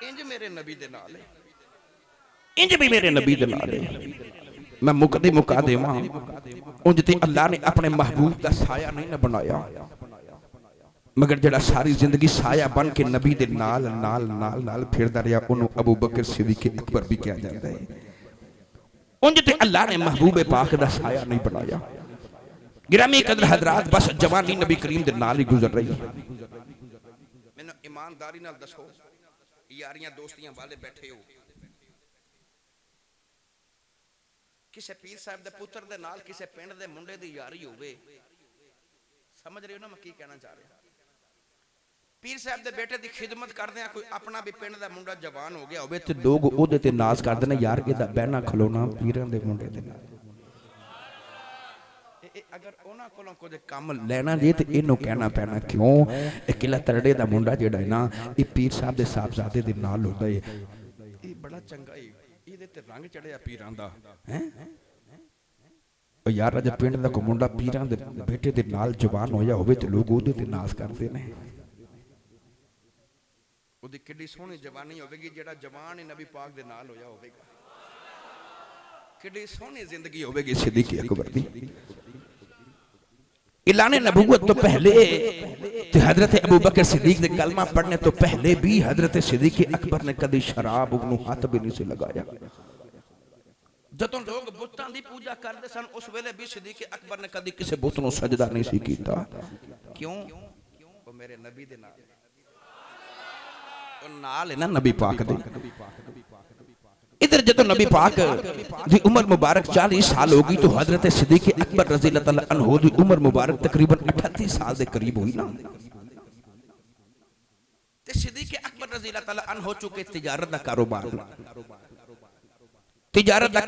इंज मेरे नबी दे नाल है, इंज भी मेरे नबी दे नाल है। मैं मुका देवां उंज ते अल्लाह ने अपने महबूब का साया नहीं न बनाया मगर जेड़ा सारी जिंदगी साया बन के नबी दे नाल नाल नाल नाल फिरदा रहा उन्होंने अबू बकर सिद्दीक अकबर भी कहा जाता है। उंज ते अल्लाह ने महबूब पाक का साया नहीं बनाया। गिरामी कदर हजरात बस जवानी नबी करीम दे नाल ही गुजर रही है। मैनू ईमानदारी नाल दसो यारियां दोस्तियां वाले बैठे हो, किसी पीर साहब दे पुत्र दे नाल किसी पिंड दे मुंडे दी यारी होवे, समझ रहे हो ना मैं की कहना चाह रहा। पीर साहब दे बेटे दी खिदमत करदे कोई अपना भी पिंड दा मुंडा जवान हो गया होवे ते लोग ओदे ते नाज करदे ने यार एदा बहना खलोना पीरां दे मुंडे दे नाल अगर उन्हां कोलों कुछ काम लेना जे ते इहनू कहना पैना क्यों ए किला तरड़े दा मुंडा जेड़ा है ना ए पीर साहब दे साहबजादे दे नाल होंदा है ए बड़ा चंगा है इहदे ते रंग चढ़िया पीरां दा हैं ओ यार अज पिंड दा को मुंडा पीरां दे बेटे दे नाल जवान होया होवे ते लोग ओदे ते नाज करदे ने ओदी किड्डी सोहनी जवानी होवेगी जेड़ा जवान ही नबी पाक दे नाल होया होवेगा किड्डी सोहनी जिंदगी होवेगी सिद्दीक़ अकबर दी ऐलान नबूवत तो पहले ते हजरत अबू बकर सिद्दीक दे कलमा पढ़ने तो पहले भी हजरत सिद्दीक़ अकबर ने कभी शराब नूं हाथ भी नहीं से लगाया जदों लोग बुतां दी पूजा करदे सन उस वेले भी सिद्दीक़ अकबर ने कभी किसी बुत नूं सजदा नहीं सी कीता क्यों वो मेरे नबी दे नाल ओ नाल है ना नबी पाक दे इधर जब नबी पाक दी उम्र मुबारक 40 साल होगी तो हजरत सिद्दीक़ अकबर रज़ी अल्लाह तआला अन्हु दी उम्र मुबारक तकरीबन 38 साल दे करीब हुई ना ते सिद्दीक़ अकबर रज़ी अल्लाह तआला अन्हु चुके तिजारत दा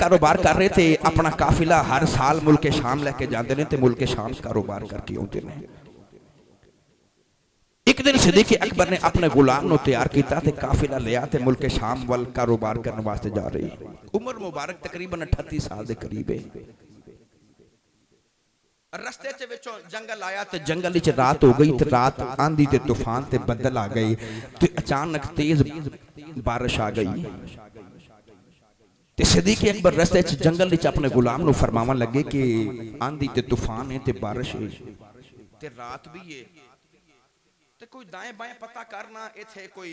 कारोबार कर रहे थे अपना काफिला हर साल मुल्क शाम लेके जाते हैं ते मुल्क शाम कारोबार करके आते हैं एक दिन सिद्दीक़ अकबर ने अपने गुलाम को तैयार किया ते काफिला लिया ते मुल्क शाम वाल कारोबार करने वास्ते जा रही उम्र मुबारक तकरीबन 38 साल के करीब है रस्ते च विचों जंगल आया ते जंगल च रात हो गई ते रात आंधी ते तूफान ते बदल आ गए ते अचानक तेज बारिश आ गई ते सिद्दीक़ अकबर रस्ते च जंगल च अपने गुलाम को फरमावन लगे कि आंधी ते तूफान है ते बारिश है ते रात भी है ते कोई दाएं बाएं पता करना इथे कोई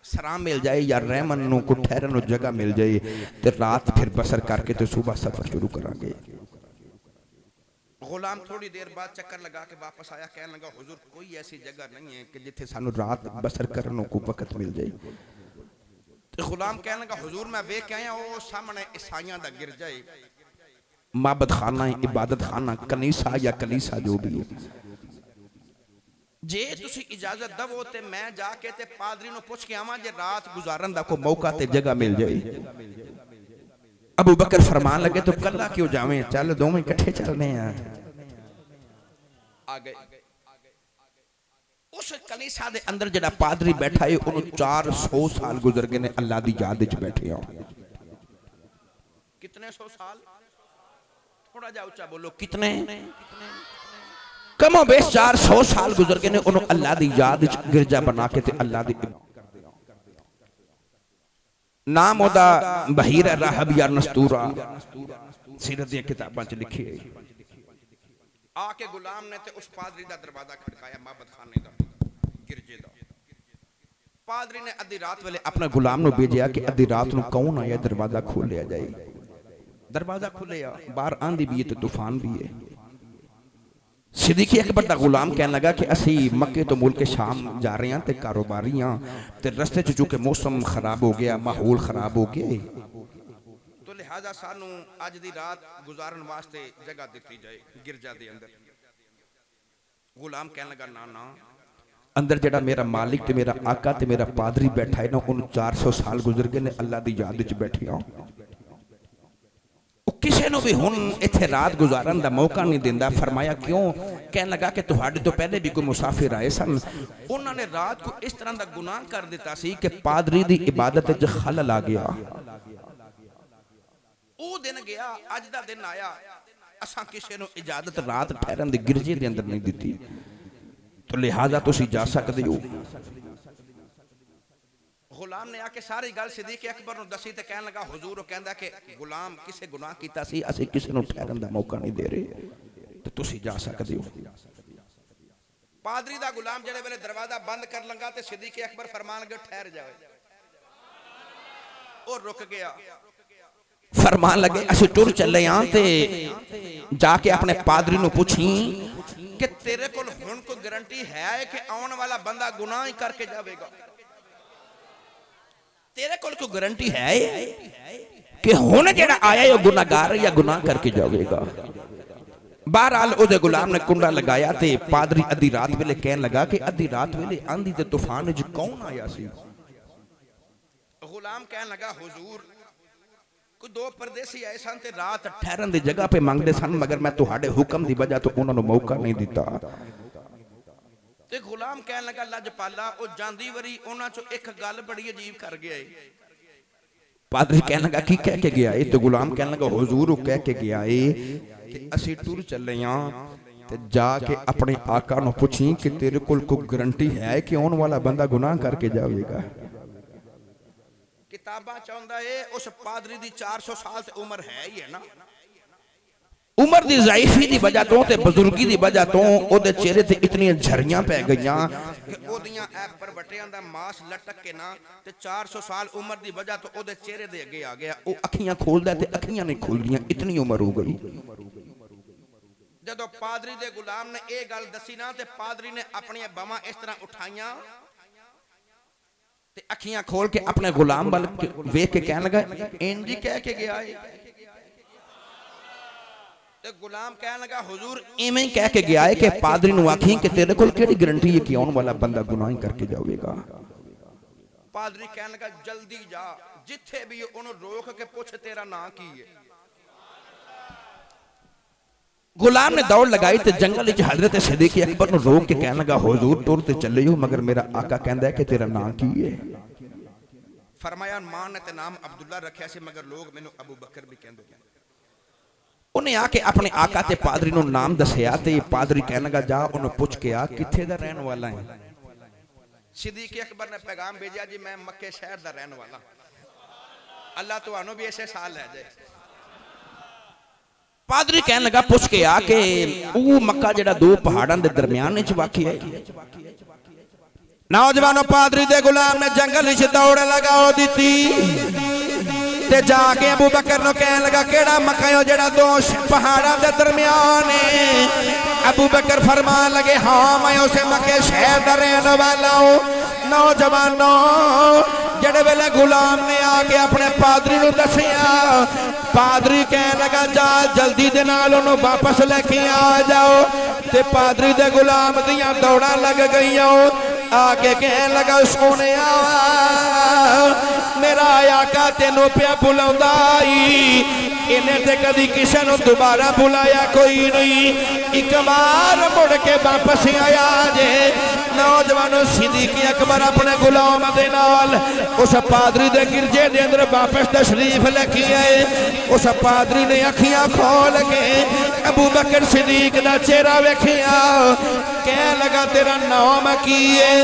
सराम मिल जाए या रहमन नूं को ठहरन नूं जगह मिल जाए ते रात फिर बसर करके तो सुबह सफर शुरू करांगे गुलाम थोड़ी देर बाद चक्कर लगा के वापस आया कहने लगा हुजूर कोई ऐसी जगह नहीं है कि जिथे सानू रात बसर करने को वक्त मिल जाए ते गुलाम कहने लगा हुजूर मैं वेख के आया ओ सामने ईसाइयां दा गिरजा है माबद खाना इबादत खाना कनीसा या कलीसा जो भी है जे तुसी इजाजत दवो ते मैं जाके ते पादरी नु पूछ के आवां जे रात गुजारन दा को मौका ते जगह मिल जाए अबू बकर फरमान लगे तो कल्ला क्यों जावें चल दोवें इकट्ठे चलने हैं आ गए उस कलीसा दे अंदर जेड़ा पादरी बैठा है उन्होंने 400 साल गुजर गए ने अल्लाह दी याद विच बैठे हो कितने 100 साल थोड़ा जा ऊंचा बोलो कितने कमो बेश 400 साल गुजर गए ने उन्होंने अल्लाह दी याद विच गिरजा बना के ते अल्लाह दी नाम ओदा बहीर राहब या नस्तूरा सीरत दी किताबां च लिखी है आके गुलाम ने ते उस पादरी दा दरवाजा खड़काया माबद खाने दा गिरजे दा पादरी ने अद्धी रात वेले अपने गुलाम नु भेजिया कि अद्धी रात नु कौन आया दरवाजा खोलिया जाए दरवाजा खुलिया बाहर आंधी भी है ते तूफान भी है सिद्दीक़ अकबर दा गुलाम कहने लगा कि असी मक्के तो मुल्क शाम जा रहे हैं ते कारोबारी हां ते रस्ते च चूंकि मौसम खराब हो गया माहौल खराब हो गया तो लिहाजा सानू अज दी रात गुजारन वास्ते जगह दी जाए गिरजा दे अंदर गुलाम कहने लगा ना ना अंदर जेड़ा मेरा मालिक ते मेरा आका ते मेरा पादरी बैठा है ना उन 400 साल गुजर गए ने अल्लाह दी याद विच बैठे हो किसी ने भी हुण इत्थे रात गुजारन दा मौका नहीं दिंदा फरमाया क्यों कहने लगा कि तुहाडे तो पहले भी कोई मुसाफिर आए सन उन्होंने रात को इस तरह का गुनाह कर दिता सी कि पादरी दी इबादत विच खलल आ गया ओ दिन गया अज दा दिन आया असां किसी नु इजाजत रात ठहरन दी गिरजे दे अंदर नहीं दिती तो लिहाजा तुसी जा सकदे हो गुलाम ने आके सारी गल सिद्दीक़ अकबर नु दसी ते कहने लगा हुजूर कहंदा कि गुलाम किसे गुनाह कीता सी असि किसे नु ठहरन दा मौका नहीं दे रहे ते तुसी जा सकदे हो पादरी दा गुलाम जेड़े वेले दरवाजा बंद कर लंगा ते सिद्दीक़ अकबर फरमान लगे ठहर जाओ और रुक गया फरमान लगे असि टुर चले हां ते जाके अपने पादरी नु पूछी कि तेरे कोल हुण कोई गारंटी है कि आने वाला बंदा गुनाह ही करके जावेगा तेरे कोल कोई गारंटी है कि हुण जेड़ा आया है गुनाहगार या गुनाह करके जावेगा बहरहाल उहदे गुलाम ने कुंडा लगाया ते पादरी अद्धी रात वेले कहन लगा कि अद्धी रात वेले आंधी ते तूफान च कौन आया सी। गुलाम कहन लगा हुजूर कोई दो परदेसी आए सन ते रात ठहरन दी जगह पे मंगदे सन, मगर मैं तुहाडे हुक्म दी वजह तो उन्हां नूं मौका नहीं दिता। ते गुलाम कहन लगा लजपाला ओ जांदी वरी उन्हां चों एक गल बड़ी अजीब कर गया है। पादरी कहन लगा की कह के गया है? तो गुलाम कहन लगा हुजूर वो कह के गया है कि असी टुर चले ते जाके अपने आका नूं पुछी कि तेरे कोल कोई गारंटी है कि आने वाला बंदा गुनाह करके जाएगा। किताबा चाहता है उस पादरी दी 400 साल ते उम्र है ही है ना। उम्र दी ज़ाइफी दी वजह तो ते बुजुर्गी दी वजह तो ओदे चेहरे ते इतनी झरियां पै गईयां कि ओदियां ऐ परवटियां दा मांस लटक के ना ते 400 साल उम्र दी वजह तो ओदे चेहरे दे अगे आ गया। ओ अखियां खोलदा ते अखियां नहीं खुलदियां, इतनी उम्र हो गई। जदों पादरी दे गुलाम ने ये गल दसी ना ते पादरी ने अपनी बावां इस तरह उठाइयां ते अखियां खोल के अपने गुलाम वाल वेख के कहने लगा इंज ही कह के गया है। ते गुलाम कहने लगा हुजूर इवें ही कह के गया है कि पादरी नूं आखी कि तेरे कोल केड़ी गारंटी है कि आने वाला बंदा गुनाह करके जाएगा। पादरी कहने लगा जल्दी जा, जिथे भी ओनू रोक के पूछ तेरा नाम की है। गुलाम ने दौड़ लगाई ते जंगल विच हजरत सिद्दीक अकबर नूं रोक के कहने लगा हुजूर तुर ते चले हो, मगर मेरा आका कहंदा है कि तेरा नाम की है। फरमाया मां ने ते नाम अब्दुल्ला रखिया सी, मगर लोग मैनू अबू बकर भी कहंदे। उन्हें आके अपने आका ते पादरी नूं नाम दसिया ते पादरी कहने लगा जा उन्हें पूछ के आ किथे दा रहने वाला है। सिद्दीक अकबर ने पैगाम भेजा जी मैं मक्के शहर दा रहने वाला, अल्लाह तुहानू भी ऐसे साल ले जाए। पादरी कहने लगा पूछ के आ के वो मक्का जेड़ा दो पहाड़ां दे दरमियान विच वाक़िया है। नौजवानों पादरी दे गुलाम ने जंगल विच दौड़ लगाओ दी ते जाके अबू बकर नूं कहन लगा केड़ा मक्का है जेड़ा दो पहाड़ां दे दरमियान है। अबू बकर फरमान लगे हाँ मैं उस मक्के शहर दा रहने वाला हूं। नौजवानों जेड़े वेले गुलाम ने आके अपने पादरी नूं दसिया, पादरी कहन लगा जा जल्दी दे नाल ओनू वापस लेके आ जाओ। ते पादरी दे गुलाम दियां दौड़ां लग गईयां। आके कहन लगा सोनिया मेरा आका तेनू पिया बुलांदा ई, इन्हें ते कदी किसे नूं दोबारा बुलाया कोई नहीं, एक बार मुड़ के वापस आया जे। नौजवानों सिद्दीक अकबर अपने गुलाम दे नाल उस पादरी दे गिरजे दे अंदर वापस तशरीफ लेके आए। उस पादरी ने अखियां खोल के अबू बकर सिद्दीक दा चेहरा वेखिया, कह लगा तेरा नाम की है?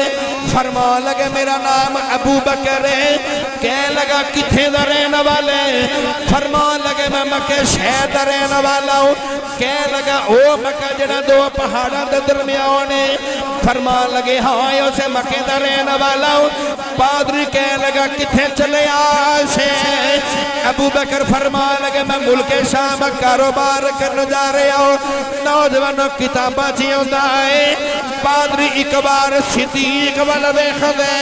फरमा लगे मेरा नाम अबू बकर है। कह लगा किथे दा रहने वाले? फरमा लगे मैं मक्के शहर दा रहने वाला हूं। कह लगा ओ मक्का जेड़ा दो पहाड़ां दे दरमियान है? फरमा लगे हाँ उसे मक्के दा रहने वाला हूं। पादरी कह लगा किथे चले आसे? अबू बकर फरमा लगे मैं मुल्के शाम कारोबार करने जा रहा हूं। नौजवानों किताबा च आउंदा है पादरी एक बार सिद्दीक वाल वेखदे,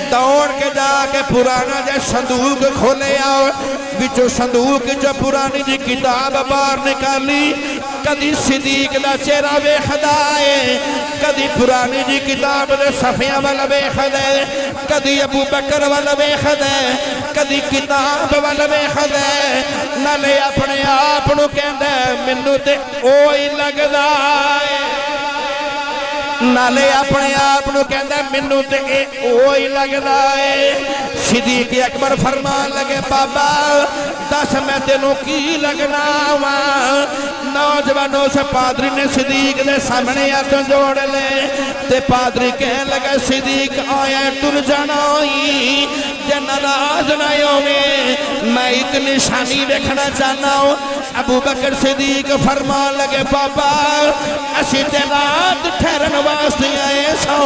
दौड़ के जाके पुराना जे संदूक खोले आओ, विचों संदूक जो पुरानी जी किताब बाहर निकाली। कदी सिद्दीक दा चेहरा वेखदा है, कदी पुरानी जी किताब दे सफियां वाल वेखदा है, कदी अबू बकर वाल वेखदा है, कदी किताब वाल वेखदा है। नाले अपने आप नूं कहंदा मैनू ते ओही लगदा है, नाले अपने आप नूं कहंदा मैनू ते ओही लगदा है। सिद्दीक अकबर फरमान लगे बाबा दस मैं तेनों की लगना वा। नौजवानों से पादरी ने सिद्दीक दे सामने हाथ जोड़ ले ते पादरी कहन लगा सिद्दीक आया टुर जाना ही जे नाराज ना होवे, मैं एक निशानी देखना चाहना हूं। अबू बकर सिद्दीक फरमान लगे बाबा असी ते रात ठहरन वास्ते आए सौ,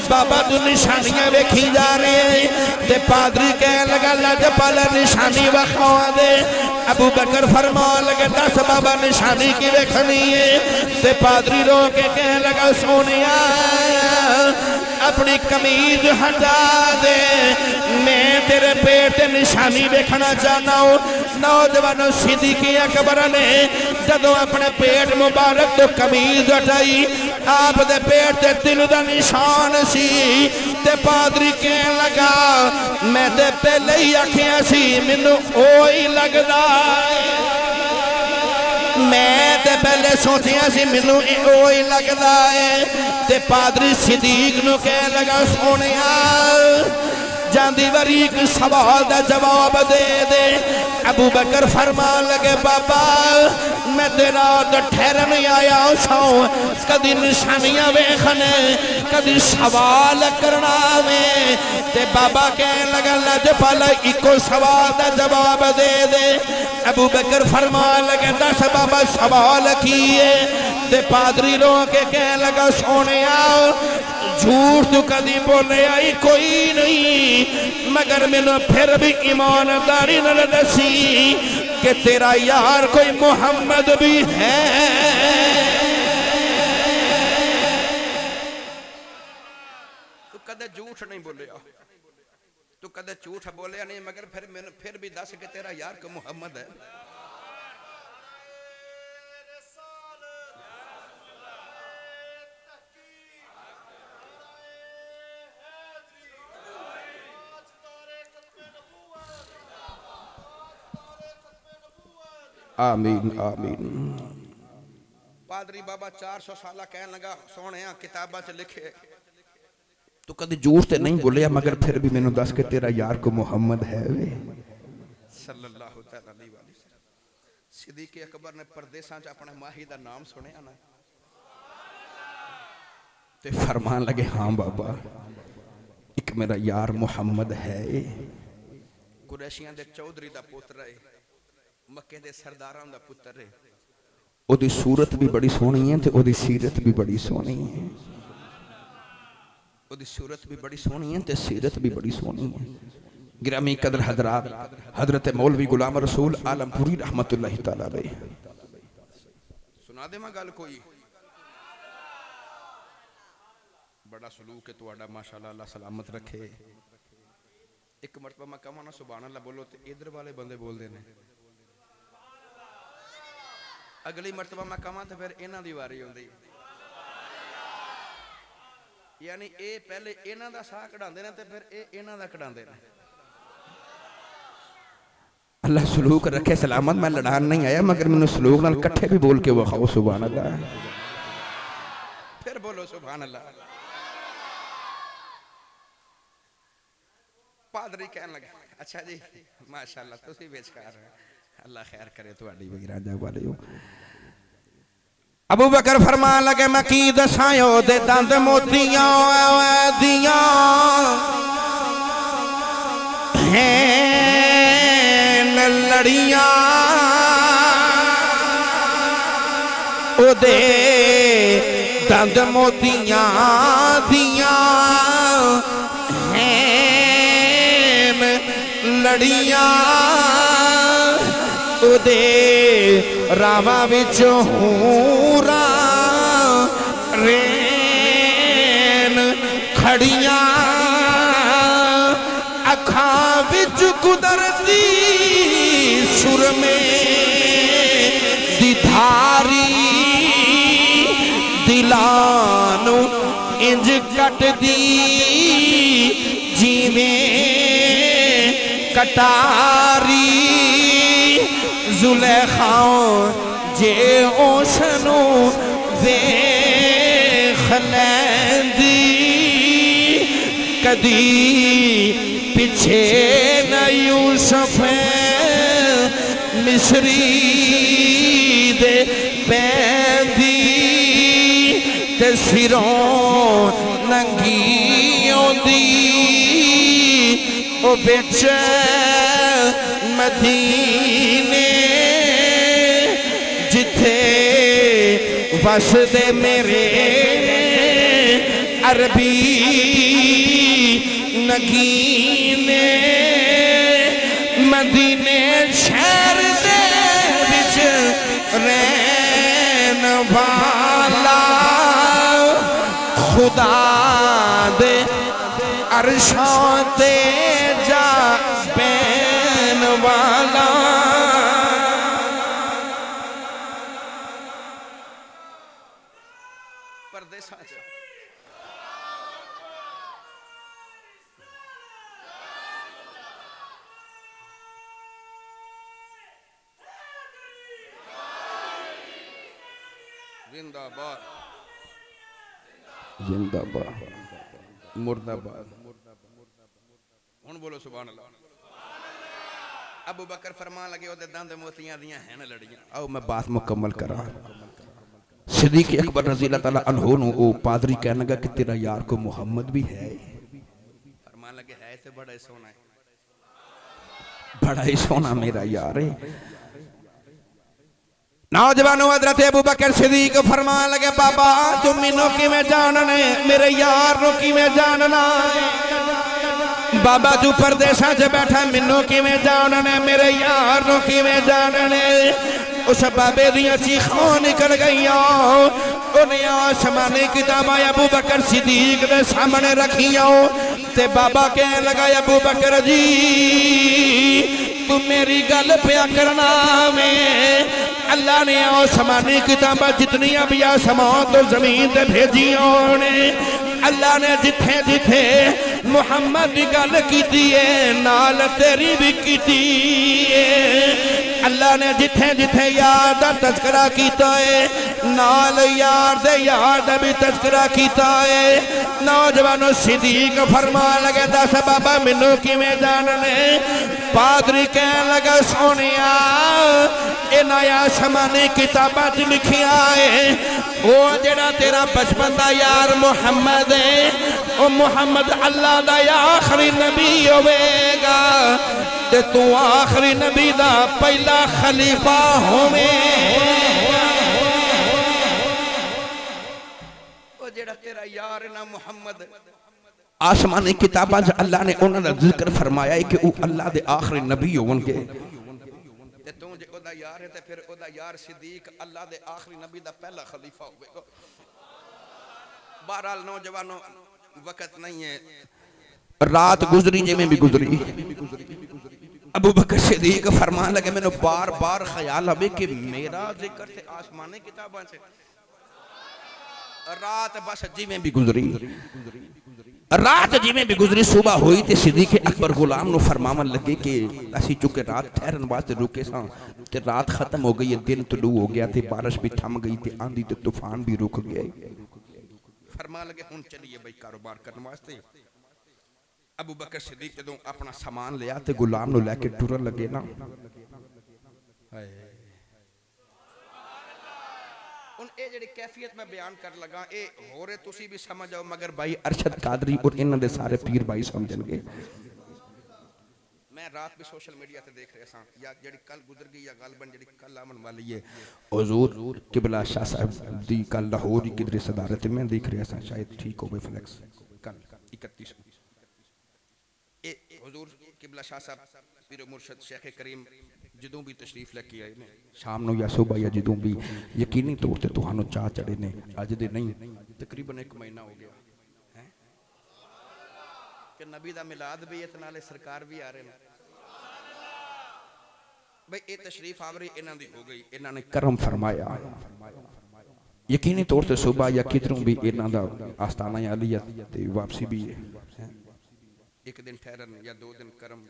बाबा तू निशानियां वेखी जा रहे ते पादरी कहन लगा लजपाल निशानी वखावा दे। अबू बकर फरमान लगे दस बाबा निशानी की वेखनी है? ते पादरी रो के कहन लगा सोनिया अपनी कमीज हटा दे, मैं तेरे पेट निशानी देखना चाहना हूं। नौजवानों सिद्दीक अकबर ने जदों अपने पेट मुबारक तो कमीज हटाई आप दे पेट ते तिल दा निशान सी ते पादरी कहन लगा मैं ते पहले ही आखिया सी मैनू ओ ही लगदा मैं ते पहले सोचिया सी मैनू ओ ही लगदा है ते पादरी सिद्दीक नू कहन लगा सोनिया जांदी वारी एक सवाल दा जवाब दे दे अबू बकर फरमान लगे बाबा मैं तेरा तो ठहरन आया सौ कदी निशानियां वेखने कदी सवाल करना में ते बाबा कहन लगा लजपाल इको सवाल दा जवाब दे दे अबू बकर फरमान लगे दस बाबा सवाल की है ते पादरी रो के कहन लगा सोनिया झूठ तू कदी बोले आई कोई नहीं मगर मैनू फिर भी ईमानदारी न दसी कि तेरा यार कोई मोहम्मद भी है तू कदे झूठ नहीं बोलिया तू कदे झूठ बोलिया नहीं मगर फिर भी दस कि तेरा यार कोई मोहम्मद है आमीन आमीन पादरी बाबा 400 साल कहन लगा सोने किताबा च लिखे तू कभी झूठ ते नहीं बोलिया मगर फिर भी मैनू दस के तेरा यार को मोहम्मद है वे सल्लल्लाहु तआला अलैहि वसल्लम सिद्दीक अकबर ने परदेसां च अपने माही दा नाम सुनिया ना ते फरमान लगे हाँ बाबा एक मेरा यार मोहम्मद है कुरैशियां दे चौधरी दा पुत्र है मक्के दे सरदारां दा पुत्र है ओदी सूरत भी बड़ी सोहनी है ते ओदी सीरत भी बड़ी सोहनी है ओदी सूरत भी बड़ी सोहनी है ते सीरत भी बड़ी सोहनी है गिरामी कदर हजरात हजरत मौलवी गुलाम रसूल आलमपुरी रहमतुल्लाहि तआला अलैहि सुना दे मैं गल कोई बड़ा सलूक है तुहाडा माशाअल्लाह अल्लाह सलामत रखे एक मरतबा मैं कहां ना सुभान अल्लाह बोलो ते इधर वाले बंदे बोलते हैं अगली मरतबा मैं कहां तो फिर इन्हां दी वारी आउंदी यानी ये पहले इन्हां दा साह कढांदे ने ते फिर ये इन्हां दा कढांदे ने अल्लाह सलूक रखे सलामत मैं लड़ान नहीं आया मगर मैंने सलूक नाल इकट्ठे भी बोल के विखाओ सुभान अल्लाह फिर बोलो सुभान अल्लाह पादरी कहने लगा अच्छा जी माशाअल्लाह तुसी बेचकार अल्लाह खैर करे तुहाडी भी राजा वाले हो अबू बकर फरमान लगे मैं की दसायो दे दंद मोतियां दियां हैं लड़ियां ओदे दंद मोतियां दियां हैं लड़ियां उदे रावा विच हूरा रेन खड़ियां अखां विच कुदरती सुरमे दी धारी दिलानू इंज कटदी जिवें कटारी जुलेखाओ जे ओसनू वेख लैंदी कदी पिछे न यूसुफ मिस्री दे पैंदी ते सिरों नंगी आउंदी ओ बिच मदीने जिथे वसदे मेरे अरबी नगीने मदीने शहर दे विच रहन वाला खुदा दे अरशां ते जा बैन वाला परदेसां च जिंदाबाद जिंदाबाद मुर्दाबाद हुण बोलो सुभान अल्लाह। अबू बकर फरमान लगे ओदे दंद मोतियां दियां हैं लड़ियां। आओ मैं बात मुकम्मल करा। सिद्दीक अकबर रज़ी अल्लाह तआला अन्हु नु ओ पादरी कहने लगा कि तेरा यार को मोहम्मद भी है। फरमान लगे है ते बड़ा ही सोना है, बड़ा ही सोना मेरा यार है। नौजवानों हज़रत अबू बकर सिद्दीक फरमान लगे बाबा तू मैनू किवें जानने, मेरे यार नू किवें जानना। बाबा तू परदेसां च बैठा मैनू किवें जानने, मेरे यार नू किवें जानने। उस बाबे दियां चीखां निकल गईयां। उन्हें आसमानी किताबां अबू बकर सिद्दीक दे सामने रखियां ते बाबा कहने लगा अबू बकर जी तू मेरी गल पिया करना में अल्लाह ने आसमानी किताबां जितनियां भी आसमान तो जमीन ते भेजियां ने अल्लाह ने जिथे जिथे मुहम्मद की गल की नाल तेरी भी की। अल्लाह ने जिथे जिथे यार दा तज़किरा किया है नाल यार दे यार दा भी तज़किरा किया है। नौजवानों सिद्दीक फरमान लगे दस बाबा मैनू किवें जानने। पादरी कहन लगा सोनिया इन्हां आसमानी किताबां च लिखिया है ओ जेड़ा तेरा बचपन दा यार मुहम्मद है ओ मुहम्मद अल्लाह दा आखिरी नबी होवेगा ते तू आखिरी नबी दा पहला खलीफा होवेगा। ओ जेड़ा तेरा यार है ना मुहम्मद आसमानी किताबां च अल्लाह ने उन्हां दा जिक्र फरमाया है कि वो अल्लाह दे आखिरी नबी होवणगे ते तू जे ओदा यार है ते फिर ओदा यार सिद्दीक अल्लाह दे आखिरी नबी दा पहला खलीफा होवेगा। बहरहाल नौजवानों वक्त नहीं है, रात गुजरी जिवें भी गुजरी। अबू बकर सिद्दीक फरमान लगे मैंने बार बार ख्याल आवे कि मेरा जिक्र ते आसमानी किताबां च। रात बस जिवें भी गुजरी, रात जिवें भी गुजरी सुबह हुई तो सिद्दीक अकबर गुलाम नु फरमावन लगे कि असी चुके रात ठहरन वास्ते रुके सां ते रात खत्म हो गई है, दिन तुलू हो गया थे, बारिश भी थम गई थी, आंधी ते तूफान भी रुक गए। फरमा लगे हुण चलिए भाई कारोबार करने वास्ते। अबू बकर सिद्दीक जदों अपना सामान लिया ते गुलाम नु लेके टुरन लगे ना उन ए जेड़ी कैफियत मैं बयान कर लगा ए होरे तुसी भी समझ आओ मगर भाई अरशद कादरी और इन्हां दे सारे पीर भाई समझणगे। मैं रात भी सोशल मीडिया ते देख रहा सा या जेड़ी कल गुजर गई या गालबन जेड़ी कल आवन वाली है हुजूर किबला शाह साहब दी कल लाहौर की किधरे सदारत में देख रहा सा शायद ठीक हो गए फ्लैक्स कल 31 ए हुजूर किबला शाह साहब पीर मुर्शद शेख करीम जदों भी तशरीफ लेके आए ने शाम नु या सुबह या जदों भी यकीनी तौर ते तुहानू चाह चढ़े ने अज दे नहीं तकरीबन 1 महीना हो गया है कि नबी दा मिलाद भी इस नाले सरकार भी आ रहे हैं भाई ये तशरीफ आवरी इन्हां दी हो गई इन्हां ने करम फरमाया। यकीनी तौर ते सुबह या किधरों भी इन्हां दा आस्ताना अलियत ते वापसी भी है। एक दिन ठहरन या 2 दिन करम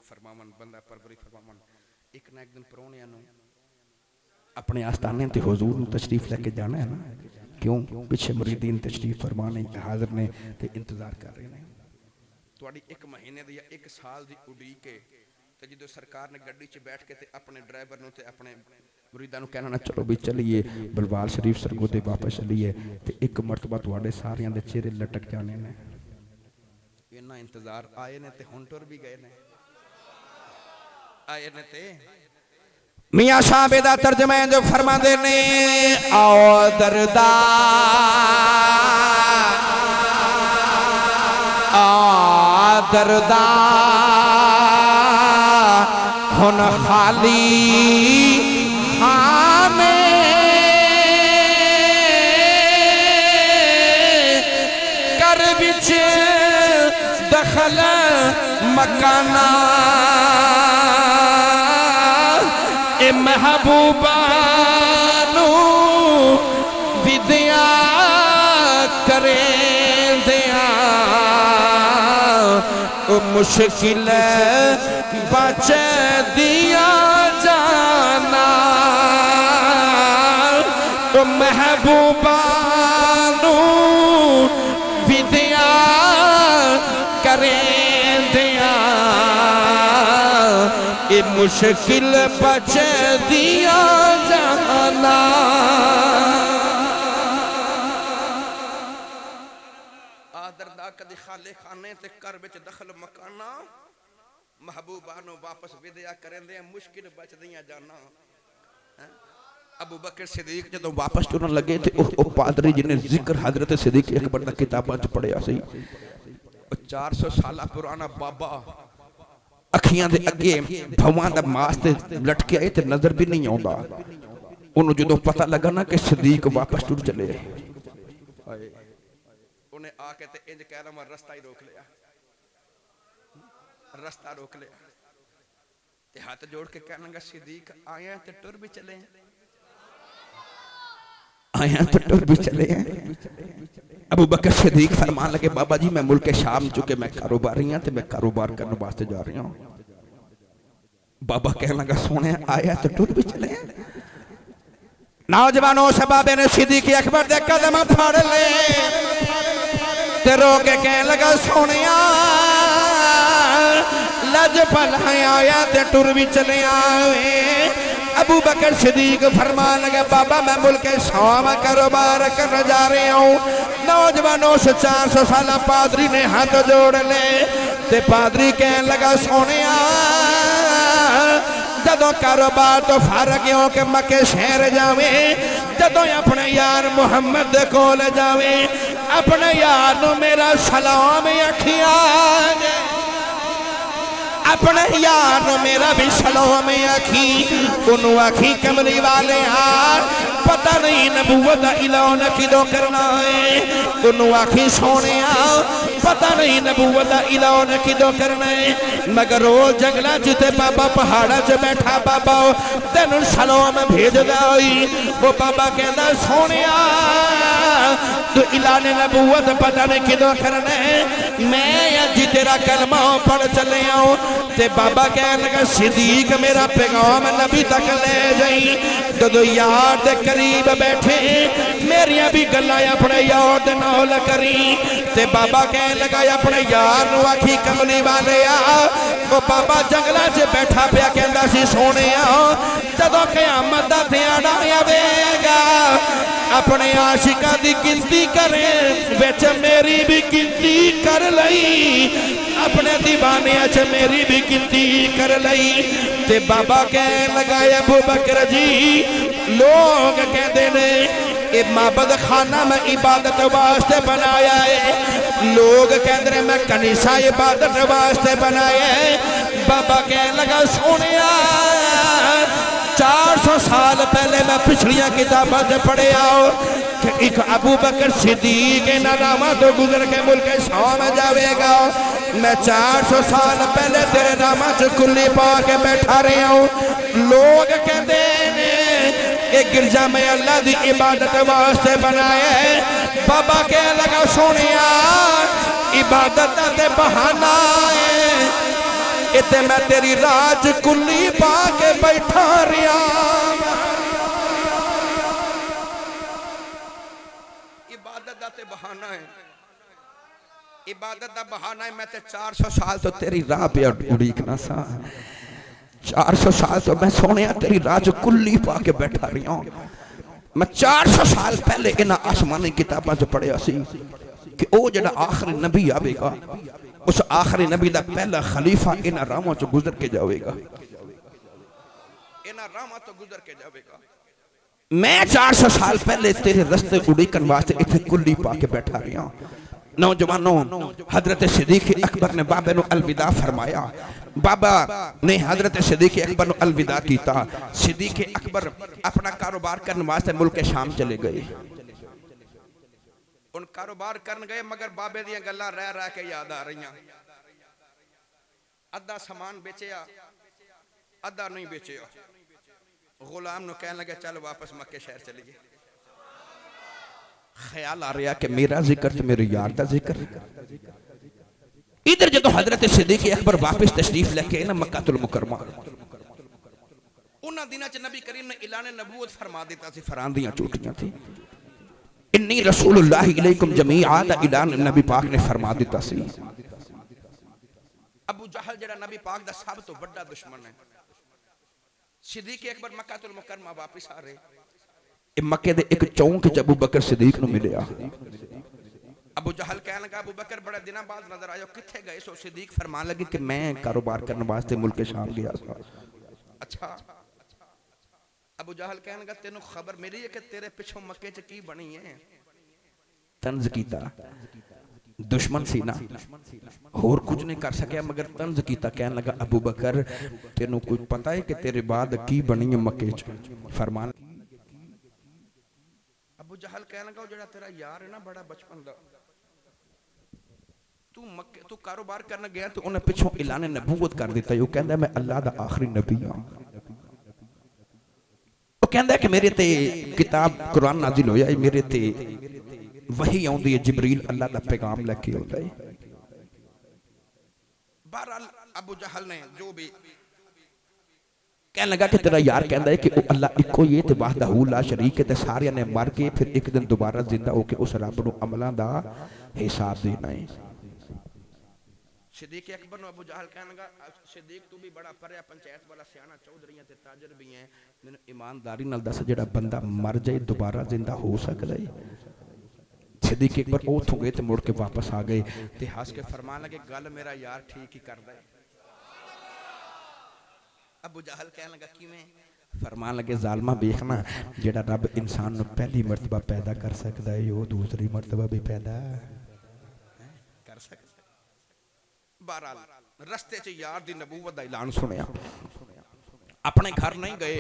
फरमावन बंदा परवरी फरमावन एक ना एक दिन परौणियां नु अपने आस्ताने ते हुजूर नु तशरीफ लेके जाना है ना क्यों पीछे मुरीदीन तशरीफ फरमाने हाजिर ने ते इंतजार कर रहे हैं। तुहाडी 1 महीने दी या 1 साल दी उड़ीक के ते जदों सरकार ने गड्डी च बैठ के ते अपने ड्राइवर नु ते अपने मुरीदां नु कहना चलो भी चलिए बलवाल शरीफ सरगोदे वापस चलिए ते एक मरतबा तुहाडे सारियां दे चेहरे लटक जाने ने। इन्ना इंतजार आए ने ते हुण टुर भी गए ने आए ने ते मियां साहब दा तर्जमा जो फरमांदे ने आओ दरदा दरदा हुन खाली खाने कर बिच दखल मकाना ए महबूबा नू विद्या मुश्किल बच दिया जाना तो महबूबा नू विद्या करें दिया ये मुश्किल बच दिया जाना। आदरदा कदी खाले खाने ते कर विच दखल मकाना महबूबा नू वापस विद्या करें दे मुश्किल बच दिया जाना। अबू बकर सिद्दीक जदों वापस टुरन लगे थे ओ पादरी जिन्हें जिक्र हजरत सिद्दीक अकबर दा किताबां च पढ़िया सी 400 साल पुराना बाबा अखियां दे अगे भवां दा मास ते लटके आए ते नजर भी नहीं आउंदा। उन्होंने जदों पता लगा ना कि सिद्दीक वापस टुर चले उन्हें आके ते इंज कह रहा रास्ता ही रोक लिया, रास्ता रोक लिया ते हाथ जोड़ के कहने लगा सिद्दीक आया ते टुर भी चले आया तो टुर भी चले हैं। अबू बकर सिद्दीक फरमान लगे बाबा जी मैं मुल्क शाम चुके मैं कारोबारी हाँ मैं कारोबार करने वास्ते जा रही हूँ। बाबा कहने लगा सोने आया तो टुर भी चले हैं। नौजवानों शबाबे ने सिद्दीक अकबर दे कदम फड़ ले ते रो के कहने लगा सोने लज पल आया ते टुर भी चले आए। अबू बकर सिद्दीक फरमान लगे बाबा मैं मुल्क शाम कारोबार करने जा रहे हूँ। नौजवानों से 400 साल पादरी ने हाथ जोड़ ले ते पादरी कहने लगा सोने जदों कारोबार तो फारग हो के मक्के शहर जावे जदों अपने यार मुहम्मद दे कोल जावे अपने यार नू मेरा सलाम अखियां अपने यार मेरा भी सलाम आखी उन्होंने आखी कमली वाले यार पता नहीं नबूवत ऐलान किदों करना है उन्होंने आखी सोने पता नहीं नबूवत ऐलान किदों करना है मगर रोज जंगला जिते बाबा पहाड़ा च बैठा बाबा तेन सलाम भेजदा होई वो बाबा कहता सोने तो ऐलान नबूवत पता नहीं किदों करना है मैं अज तेरा कलमा पढ़ चले आऊं ते बाबा कहने लगा सिद्दीक मेरा पैगाम नबी तक ले जाई। जदों यार दे करीब बैठे मेरिया भी गल्लां अपने यार दे नाल करी ते बाबा कहने लगा अपने यार नू आखी कमली वाले वो बाबा जंगलां च बैठा पिया कहंदा सी सोने जदों क़यामत दा ध्याड़ा आवेगा अपने आशिका दी गिनती करे विच मेरी भी गिनती कर लई अपने दीवाने च मेरी भी गिनती कर लई ते बाबा कह लगाया अबू बकर जी लोग कहते ने ये माबद खाना मैं इबादत वास्ते बनाया है लोग कहते हैं मैं कनीसा इबादत वास्ते बनाया है बाबा कह लगा सोने 400 साल पहले मैं पिछलियां किताबों से पढ़े आओ कि एक अबू बकर सिद्दीक नामा तो गुजर के मुल्क शाम जाएगा मैं 400 साल पहले तेरे नामा च कुल्ली पा के बैठा रहा हूँ लोग कहते हैं गिरजा में अल्लाह की इबादत वास्ते बनाया है बाबा कह लगा सोने इबादत का बहाना है इते मैं तेरी राज कुल्ली पा के बैठा रहा इबादत का बहाना है इबादत का बहाना है मैं ते 400 साल तो तेरी राह पे उड़ीकना सा 400 साल तो मैं सोने तेरी राज कुल्ली पा के बैठा रहा हूं मैं 400 साल पहले इन्हां आसमानी किताबां च पढ़िया सी कि ओ जेड़ा आखिरी नबी आवेगा उस आखिरी नबी का पहला खलीफा इन्हां राहों चो गुजर के जाएगा इन्हां राहों तो गुजर के जाएगा मैं 400 साल पहले तेरे रस्ते उड़ीकन वास्ते इत्थे कुल्ली पा के बैठा रहा हूं नौजवानों हजरत सिद्दीक अकबर ने बाबे नू अलविदा फरमाया बाबा ने हजरत सिद्दीक अकबर नू अलविदा कीता सिद्दीक अकबर अपना कारोबार करने वास्ते मुल्क शाम चले गए उन कारोबार करन गए मगर बाबे दियां गल्लां रह रह के याद आ रही अद्धा सामान बेचिया अद्धा नहीं बेचिया गुलाम नू कहने लगे चल वापस मक्के शहर चलीए ख्याल आ रहा कि मेरा जिक्र तो मेरे यार का जिक्र इधर जो हजरत सिद्दीक अकबर वापस तशरीफ लेके आए ना मक्कातुल मुकर्रमा, उन्हां दिनां च नबी करीम ने ऐलान नबूवत फरमा दिता सी। फरान दियां चोटियां थी, इन्नी रसूलुल्लाह इलैकुम जमीआ दा ऐलान नबी पाक ने फरमा दिता सी। अबू जहल जेड़ा नबी पाक दा सब तो बड़ा दुश्मन है, सिद्दीक अकबर मक्कातुल मुकर्रमा वापस आ रहे, मक्के दे एक चौंक च अबू बकर सिद्दीक नूं मिलिया। अबू जहल कहने लगा अबू बकर बड़े दिनों बाद नजर आयो, किथे गए सो? सिद्दीक फरमान लगे कि मैं कारोबार करने वास्ते मुल्क शाम गया था। अच्छा। अबू जहल कहने लगा तेनू खबर मिली है कि तेरे पिछों मक्के च की बनी है? तंज कीता, दुश्मन सी ना, होर कुछ नहीं कर सकिया मगर तंज कीता। कहने लगा अबू बकर तेनू कुछ पता है कि तेरे बाद की बनी है मक्के च? फरमान अबू जहल कहने लगा जेड़ा तेरा यार है ना बड़ा बचपन दा, तू कारोबार करने गया तो उन्हें पिछों ऐलान नबूवत कर दिता। वो कहंदा मैं अल्लाह दा आखिरी नबी हां। वो कहंदा कि मेरे ते किताब कुरान नाजिल होया है, मेरे ते वही आउंदी है, जिब्रील अल्लाह दा पैगाम लेके आउंदा है। बहरहाल अबू जहल ने जो भी कहने लगा कि तेरा यार कहता है कि अल्लाह इको ही ते वहदहू ला शरीक है, ते सारे ने मर के फिर एक दिन दोबारा जिंदा होके उस रब नूं अमलां दा हिसाब देना है। सिद्दीक अकबर नूं अबू जहल कहने लगा सिद्दीक तू भी बड़ा पढ़िया पंचायत वाला सियाना चौधरी ते ताजर भी है, मैनूं ईमानदारी नाल दस जेड़ा बंदा मर जाए दोबारा जिंदा हो सकदा है? सिद्दीक अकबर उथों गए ते मुड़ के वापस आ गए ते हंस के फरमान लगे गल मेरा यार ठीक ही करदा है। अबू जहल कहने लगा किवें? फरमान लगे जालमा देखना जेड़ा रब इंसान नूं पहली मरतबा पैदा कर सकदा है वो दूसरी मरतबा भी पैदा कर सकदा। बहरहाल रस्ते च यार दी नबूवत दा ऐलान सुनिया, अपने घर नहीं गए,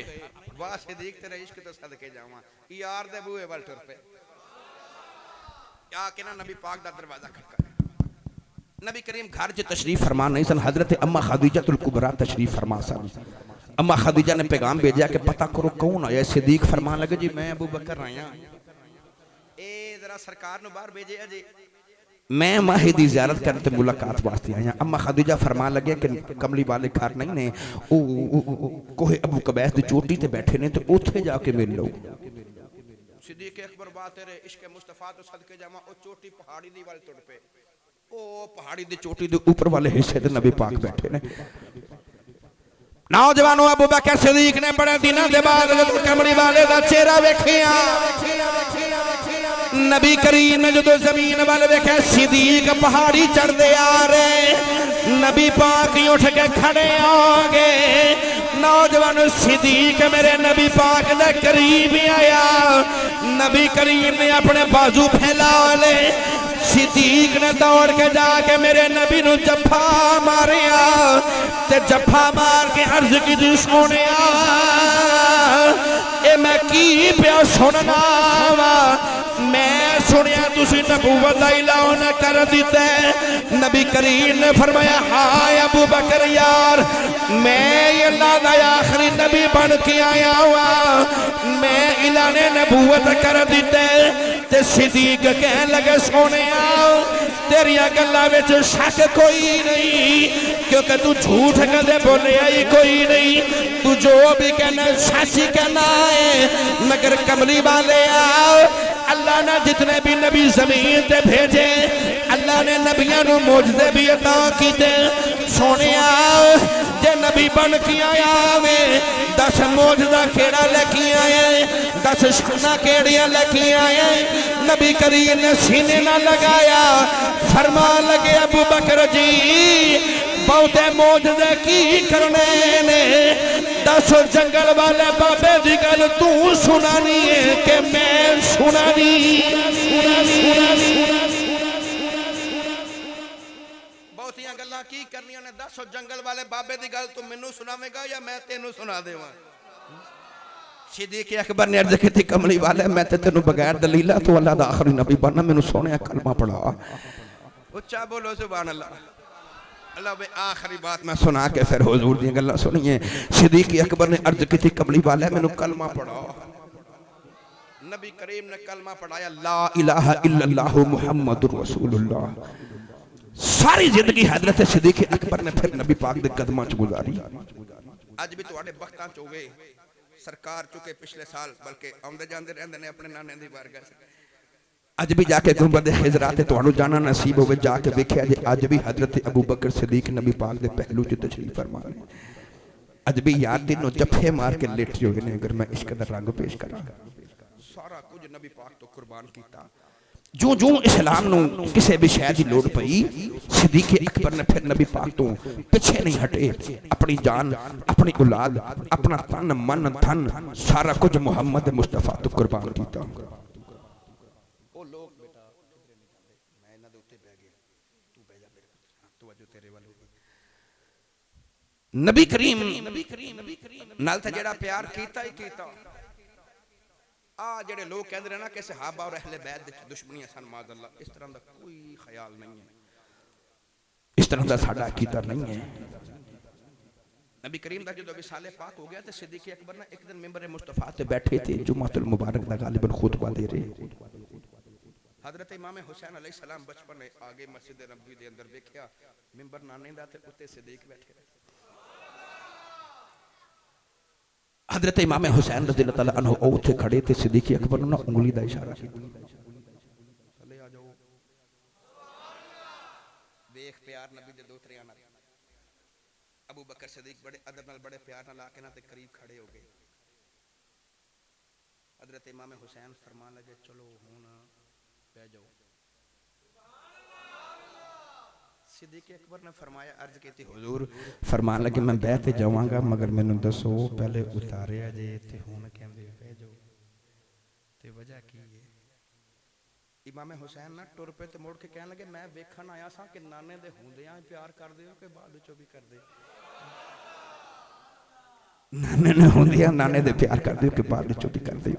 वाह सिद्दीक तेरे इश्क तो सदके जावां, यार दे बूहे वल टुर पे आके ना नबी पाक दा दरवाजा खटका। नबी करीम घर च तशरीफ फरमा नहीं सन, हजरत अम्मा खदीजतुल कुबरा तशरीफ फरमा सन। अम्मा खदीजा ने पैगाम भेजा कि पता करो कौन आया। सिद्दीक फरमान लगे जी मैं अबू बकर आया, ए जरा सरकार नु बाहर भेजे अजे, मैं माही दी ज़ियारत करने ते मुलाकात वास्ते आया। अम्मा खदीजा फरमान लगे कि कमली वाले घर नहीं ने, कोहे अबू कबैस दी चोटी ते बैठे ने, तो उथे जाके मिल लो। सिद्दीक अकबर बात तेरे इश्क मुस्तफा तो सदके जावा, ओ चोटी पहाड़ी दी वाल तुर पे, ओ पहाड़ी दी चोटी दे ऊपर वाले हिस्से ते नबी पाक बैठे ने। नौजवानों अबू बकर सिद्दीक ने बड़े दिनों के बाद कमली वाले दा चेहरा वेखिया, नबी करीम ने जो जमीन वाल वेख्या सिद्दीक पहाड़ी चढ़ते आ रहे, नबी पाक उठ के खड़े हो गए। नौजवान सिद्दीक मेरे नबी पाक दे करीब आया, नबी करीम ने अपने बाजू फैला ले, सिद्दीक ने दौड़ के जाके मेरे नबी नू जफा मारिया ते जफा मार के अर्ज की सोने ए मैं की पिया सुनना वा, मैं सुनिया तुसी नबूवत दा ऐलान कर दिता है। नबी करीम ने फरमाया हाय अबू बकर यार मैं अल्लाह दा आखिरी नबी बन के आया हुआ, मैं ऐलान नबूवत कर दिता है। ते सिद्दीक कहने लगे सोनिया तेरिया गल्लां विच शक कोई नहीं, क्योंकि तू झूठ कदे बोलिया ही कोई नहीं, तू जो भी कहना सच ही कहना है। मगर कमली वाले आओ अल्लाह ने जितने भी नबी जमीन ते भेजे, अल्लाह ने नबियां नू मौजज़े भी अता कीते। सोनिया जे नबी बन के आया वे 10 मौजज़ा केड़ा लेके आए, 10 शाना केड़ियां लेके आए। नबी करीम ने सीने ना लगाया, फरमान लगे अबू बकर जी बहुते मौजज़े की करने ने, 10 जंगल वाले बाबे दी गल तू सुनानी है कि मैं सुनानी? बहुतियां गल्लां की करनियां ने, 10 जंगल वाले बाबे दी गल तू मैनू सुनावेगा या मैं तेनू सुना देवां? सिद्दीक अकबर ने अर्ज की कमली वाले मैं ते तेनू बगैर दलीला तो अल्लाह दा आखिरी नबी बनना, मैनू सोहणिया कलमा पढ़ा। उच्चा बोलो सुभान अल्लाह। अल्लाह वे आखिरी बात मैं सुना के फिर हुजूर दी गल्लां सुनिए। सिद्दीक अकबर ने अर्ज की कमली वाले मैनू कलमा पढ़ा। नबी करीम ने कलमा पढ़ाया ला इलाहा इल्लल्लाहु मुहम्मदुर रसूलुल्लाह। सारी जिंदगी हजरत सिद्दीक अकबर ने फिर नबी पाक दे कदमां च गुजारी। अज भी तुहाडे बख्तां च होवे सरकार चुके पिछले साल बल्कि आउंदे जांदे रहंदे ने अपने नाने दी बारगाह अज भी जाके गुंबद खिजरा ते तुहानू जाना नसीब होवे जाके वेख्या जे अज भी हजरत अबू बकर सिद्दीक नबी पाक दे पहलू च तशरीफ फरमा ने। अज भी यार तीनों जफे मार के लेटे हुए ने। अगर मैं इश्क दा रंग पेश करा सारा कुछ नबी पाक तो कुर्बान किया। जो जो इस्लाम नू किसी भी शय की लोड़ पई सिद्दीक अकबर ने फिर नबी पाक तो पीछे नहीं हटे। अपनी जान अपनी औलाद अपना तन मन धन सारा कुछ मुहम्मद मुस्तफा तो कुर्बान किया। नबी करीम नाल ते जेड़ा प्यार कीता ही कीता। आ जेड़े लोग कहंदे ने ना कि सहाबा और अहले बैत दे दुश्मनियां सन माज़अल्लाह, इस तरह दा कोई ख्याल नहीं है, इस तरह दा साडा अकीदा नहीं है। नबी करीम दा जदों विसाले पाक हो गया ते सिद्दीक अकबर ने एक दिन मिंबर मुस्तफा ते बैठे थे जुमातुल मुबारक दा गालिबन खुतबा दे रहे। हजरत इमाम हुसैन अलैहि सलाम बचपन में आगे मस्जिद नबवी दे अंदर देखिया मिंबर नाने दा ते उत्ते सिद्दीक बैठे। हजरत इमाम हुसैन रज़ियल्लाहु तआला अन्हु उठे खड़े थे। सिद्दीक अकबर ने उंगली का इशारा किया, थले आ जाओ। देख प्यार नबी दे दोतरे नाल अबू बकर सिद्दीक बड़े अदब नाल बड़े प्यार नाल आके ना ते करीब खड़े हो गए। हजरत इमाम हुसैन फरमान लगे चलो हुण बैठ जाओ। सिद्दीक अकबर ने फरमाया अर्ज की थी हुजूर फरमान लगे मैं बैठ जावांगा मगर मैनू दसो पहले उतारिया जे ते हुण कहंदे बह जाओ ते वजह की है। इमाम हुसैन ना टुर पे ते मुड़ के कहन लगे मैं वेखण आया सा कि नाने दे हुंदियां प्यार करदे हो कि बाद विचों भी करदे। नाने ने हुंदियां नाने दे प्यार करदे हो कि बाद विचों भी करदे हो।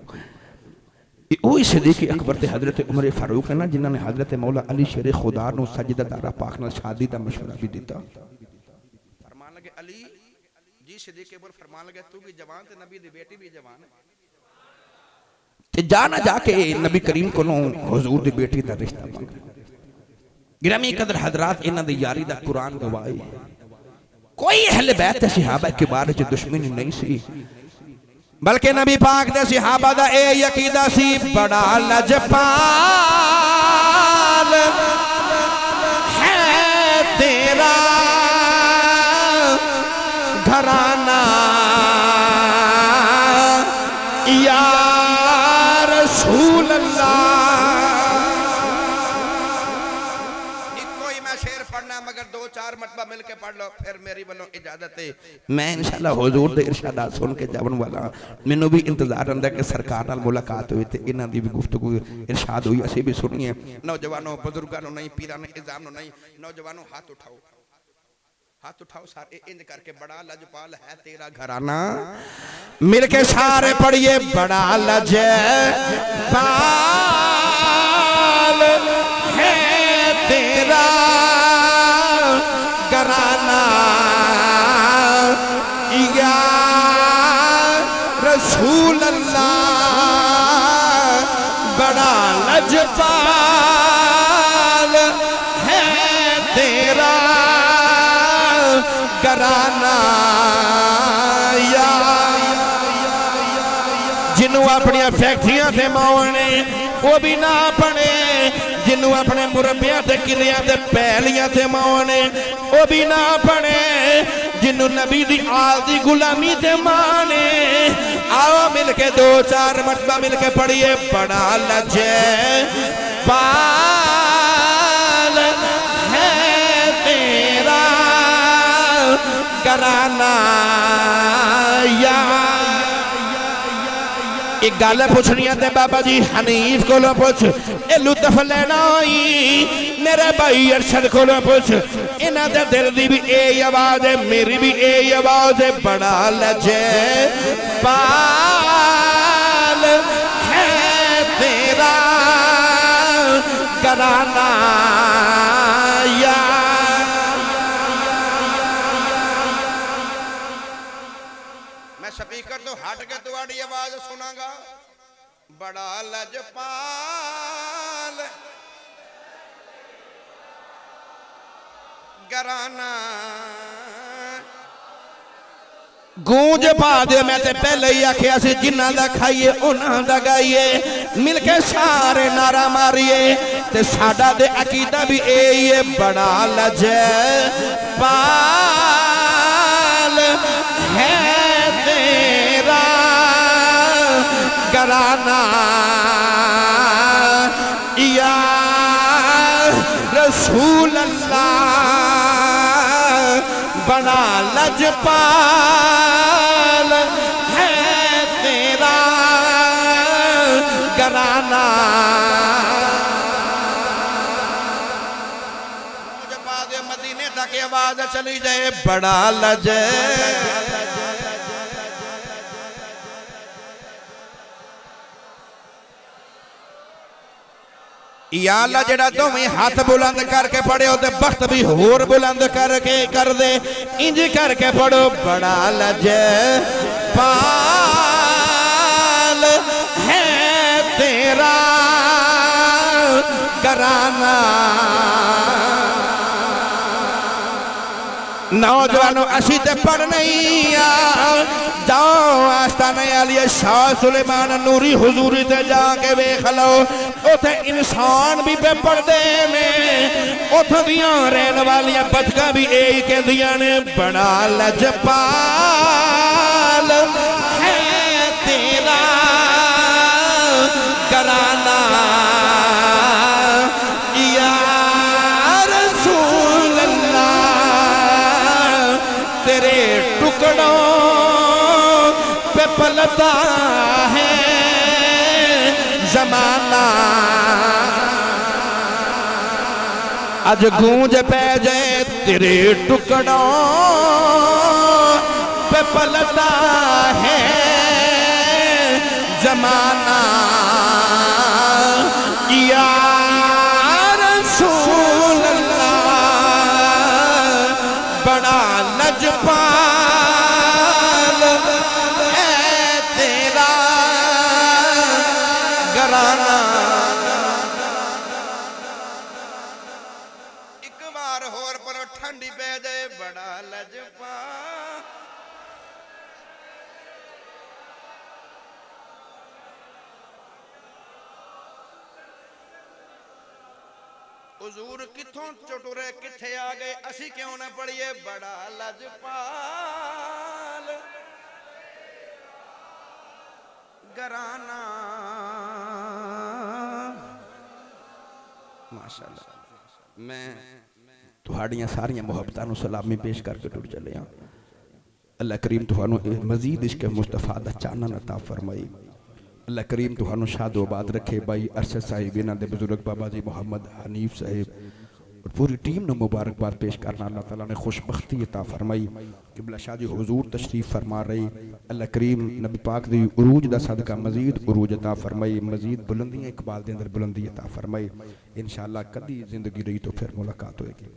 वही सिद्दीक अकबर ते हजरत उमर फारूक है ना जिन्होंने हजरत मौला अली शेर खुदा नू सजदा दारा पाक नाल शादी का मशवरा भी दिता। फरमान लगे अली जी सिद्दीक अकबर फरमान लगे तू भी जवान ते नबी दी बेटी भी जवान है ते जाना जाके नबी करीम को हुजूर दी बेटी दा रिश्ता मांग। गिरामी कदर हजरात इन्हां दी यारी दा कुरान गवाही कोई अहले बैत ते सहाबा के बारे च दुश्मनी नहीं सी बल्कि नबी पाक दे सहाबा दा ए अकीदा सी बड़ा लजपाल है तेरा घराना या रसूल अल्लाह। मगर दो चार मरतबा मिलके पढ़ लो फिर मेरी वालों इजाजत है। मैं इंशाअल्लाह हुजूर दे इरशादात सुन के जावन वाला मैनू भी इंतजार रहिंदा कि सरकार नाल मुलाकात हुई ते इन्हां दी भी गुफ्तगू इरशाद हुई असीं भी सुनिए। नौजवानों बुजुर्गों नहीं पीरां ने इज़ाम नहीं नौजवानों हाथ उठाओ सारे इंज करके बड़ा लजपाल है तेरा घराना मिलके सारे पढ़िए बड़ा लजपाल है तेरा घराना या रसूल अल्लाह बड़ा लजपाल है तेरा घराना या जिन्हों अपन फैक्ट्रियां से मावने वो भी ना पड़े जिन्हों अपने मुरब्बियां ते किलियां ते पहलियां ते मावने वो भी ना पड़े जिन्हों नबी दी आल दी गुलामी ते माने। आओ मिलके दो चार मरतबा मिलके पढ़िए बड़ा लजपाल है तेरा घराना या। एक गल पूछनी है बाबा जी हनीफ को पूछ ए लुत्फ लेना मेरे भाई अरशद को पूछ इन्हां दे दिल दी भी ए आवाज है मेरी भी ए आवाज है बड़ा लजपाल है तेरा घराना या। मैं स्पीकर तो हट के तुम्हारी आवाज सुनागा बड़ा लजपाल घराना गूंज पा दे मैं ते पहले ही आखिया सी जिन्हां दा खाइए उन्हां दा गाइए मिलके सारे नारा मारिए ते साडा दे अकीदा भी यही है बड़ा लजपाल है तेरा घराना या रसूल अल्लाह बड़ा लजपाल है तेरा घराना। मुझे बाद मदीने तक आवाज चली जाए बड़ा लज या अल्लाह जेड़ा दोवें हाथ बुलंद करके पढ़े ते बख्त भी होर बुलंद करके कर दे इंज करके पढ़ो बड़ा लजपाल है तेरा घराना। नौजवानों असी ते पढ़ नहीं जाओ आस्ताने आलिया शाह सुलेमान नूरी हुजूरी ते जाके वेख लो उथे इंसान भी पे पढ़ते ने उथों दियां रहन वालियां बचका भी यही कहदियां ने बड़ा लजपाल है तेरा घराना या रसूल अल्लाह तेरे टुकड़ों पे पलता है जमाना। अज गूंज पै जाए तेरे टुकड़ों पे पलता है जमाना या रसूल अल्लाह बड़ा लजपाल है तेरा घराना। एक बार होर पर ठंडी पै जाए बड़ा लजपाल हुजूर किथों चटुरे किथे आ गए असी क्यों ना पढ़िए बड़ा लजपाल घराना। माशाअल्लाह मैं तुहाड़ियां सारियां मुहब्बतां नूं सलामी पेश करके टुर चलिया। अल्लाह करीम तुहानू मजीद इश्क मुस्तफा दा चानन अता फरमाई। अल्लाह करीम तुहानू शादोबाद रखे। भाई अरशद साहिब इन्हां दे बुजुर्ग बाबा जी मोहम्मद हनीफ साहिब और पूरी टीम ने मुबारकबाद पेश करना। अल्लाह ताला ने खुशबख्ती अता फरमाई। किबला शाह जी हुजूर तशरीफ फरमा रही। अल्लाह करीम नबी पाक दी उरूज दा सदका मजीद उरूज अता फरमाई मजीद बुलंदियां इकबाल दे अंदर बुलंदी अता फरमाई। इंशाअल्लाह कदी जिंदगी रही तो फिर मुलाकात होएगी।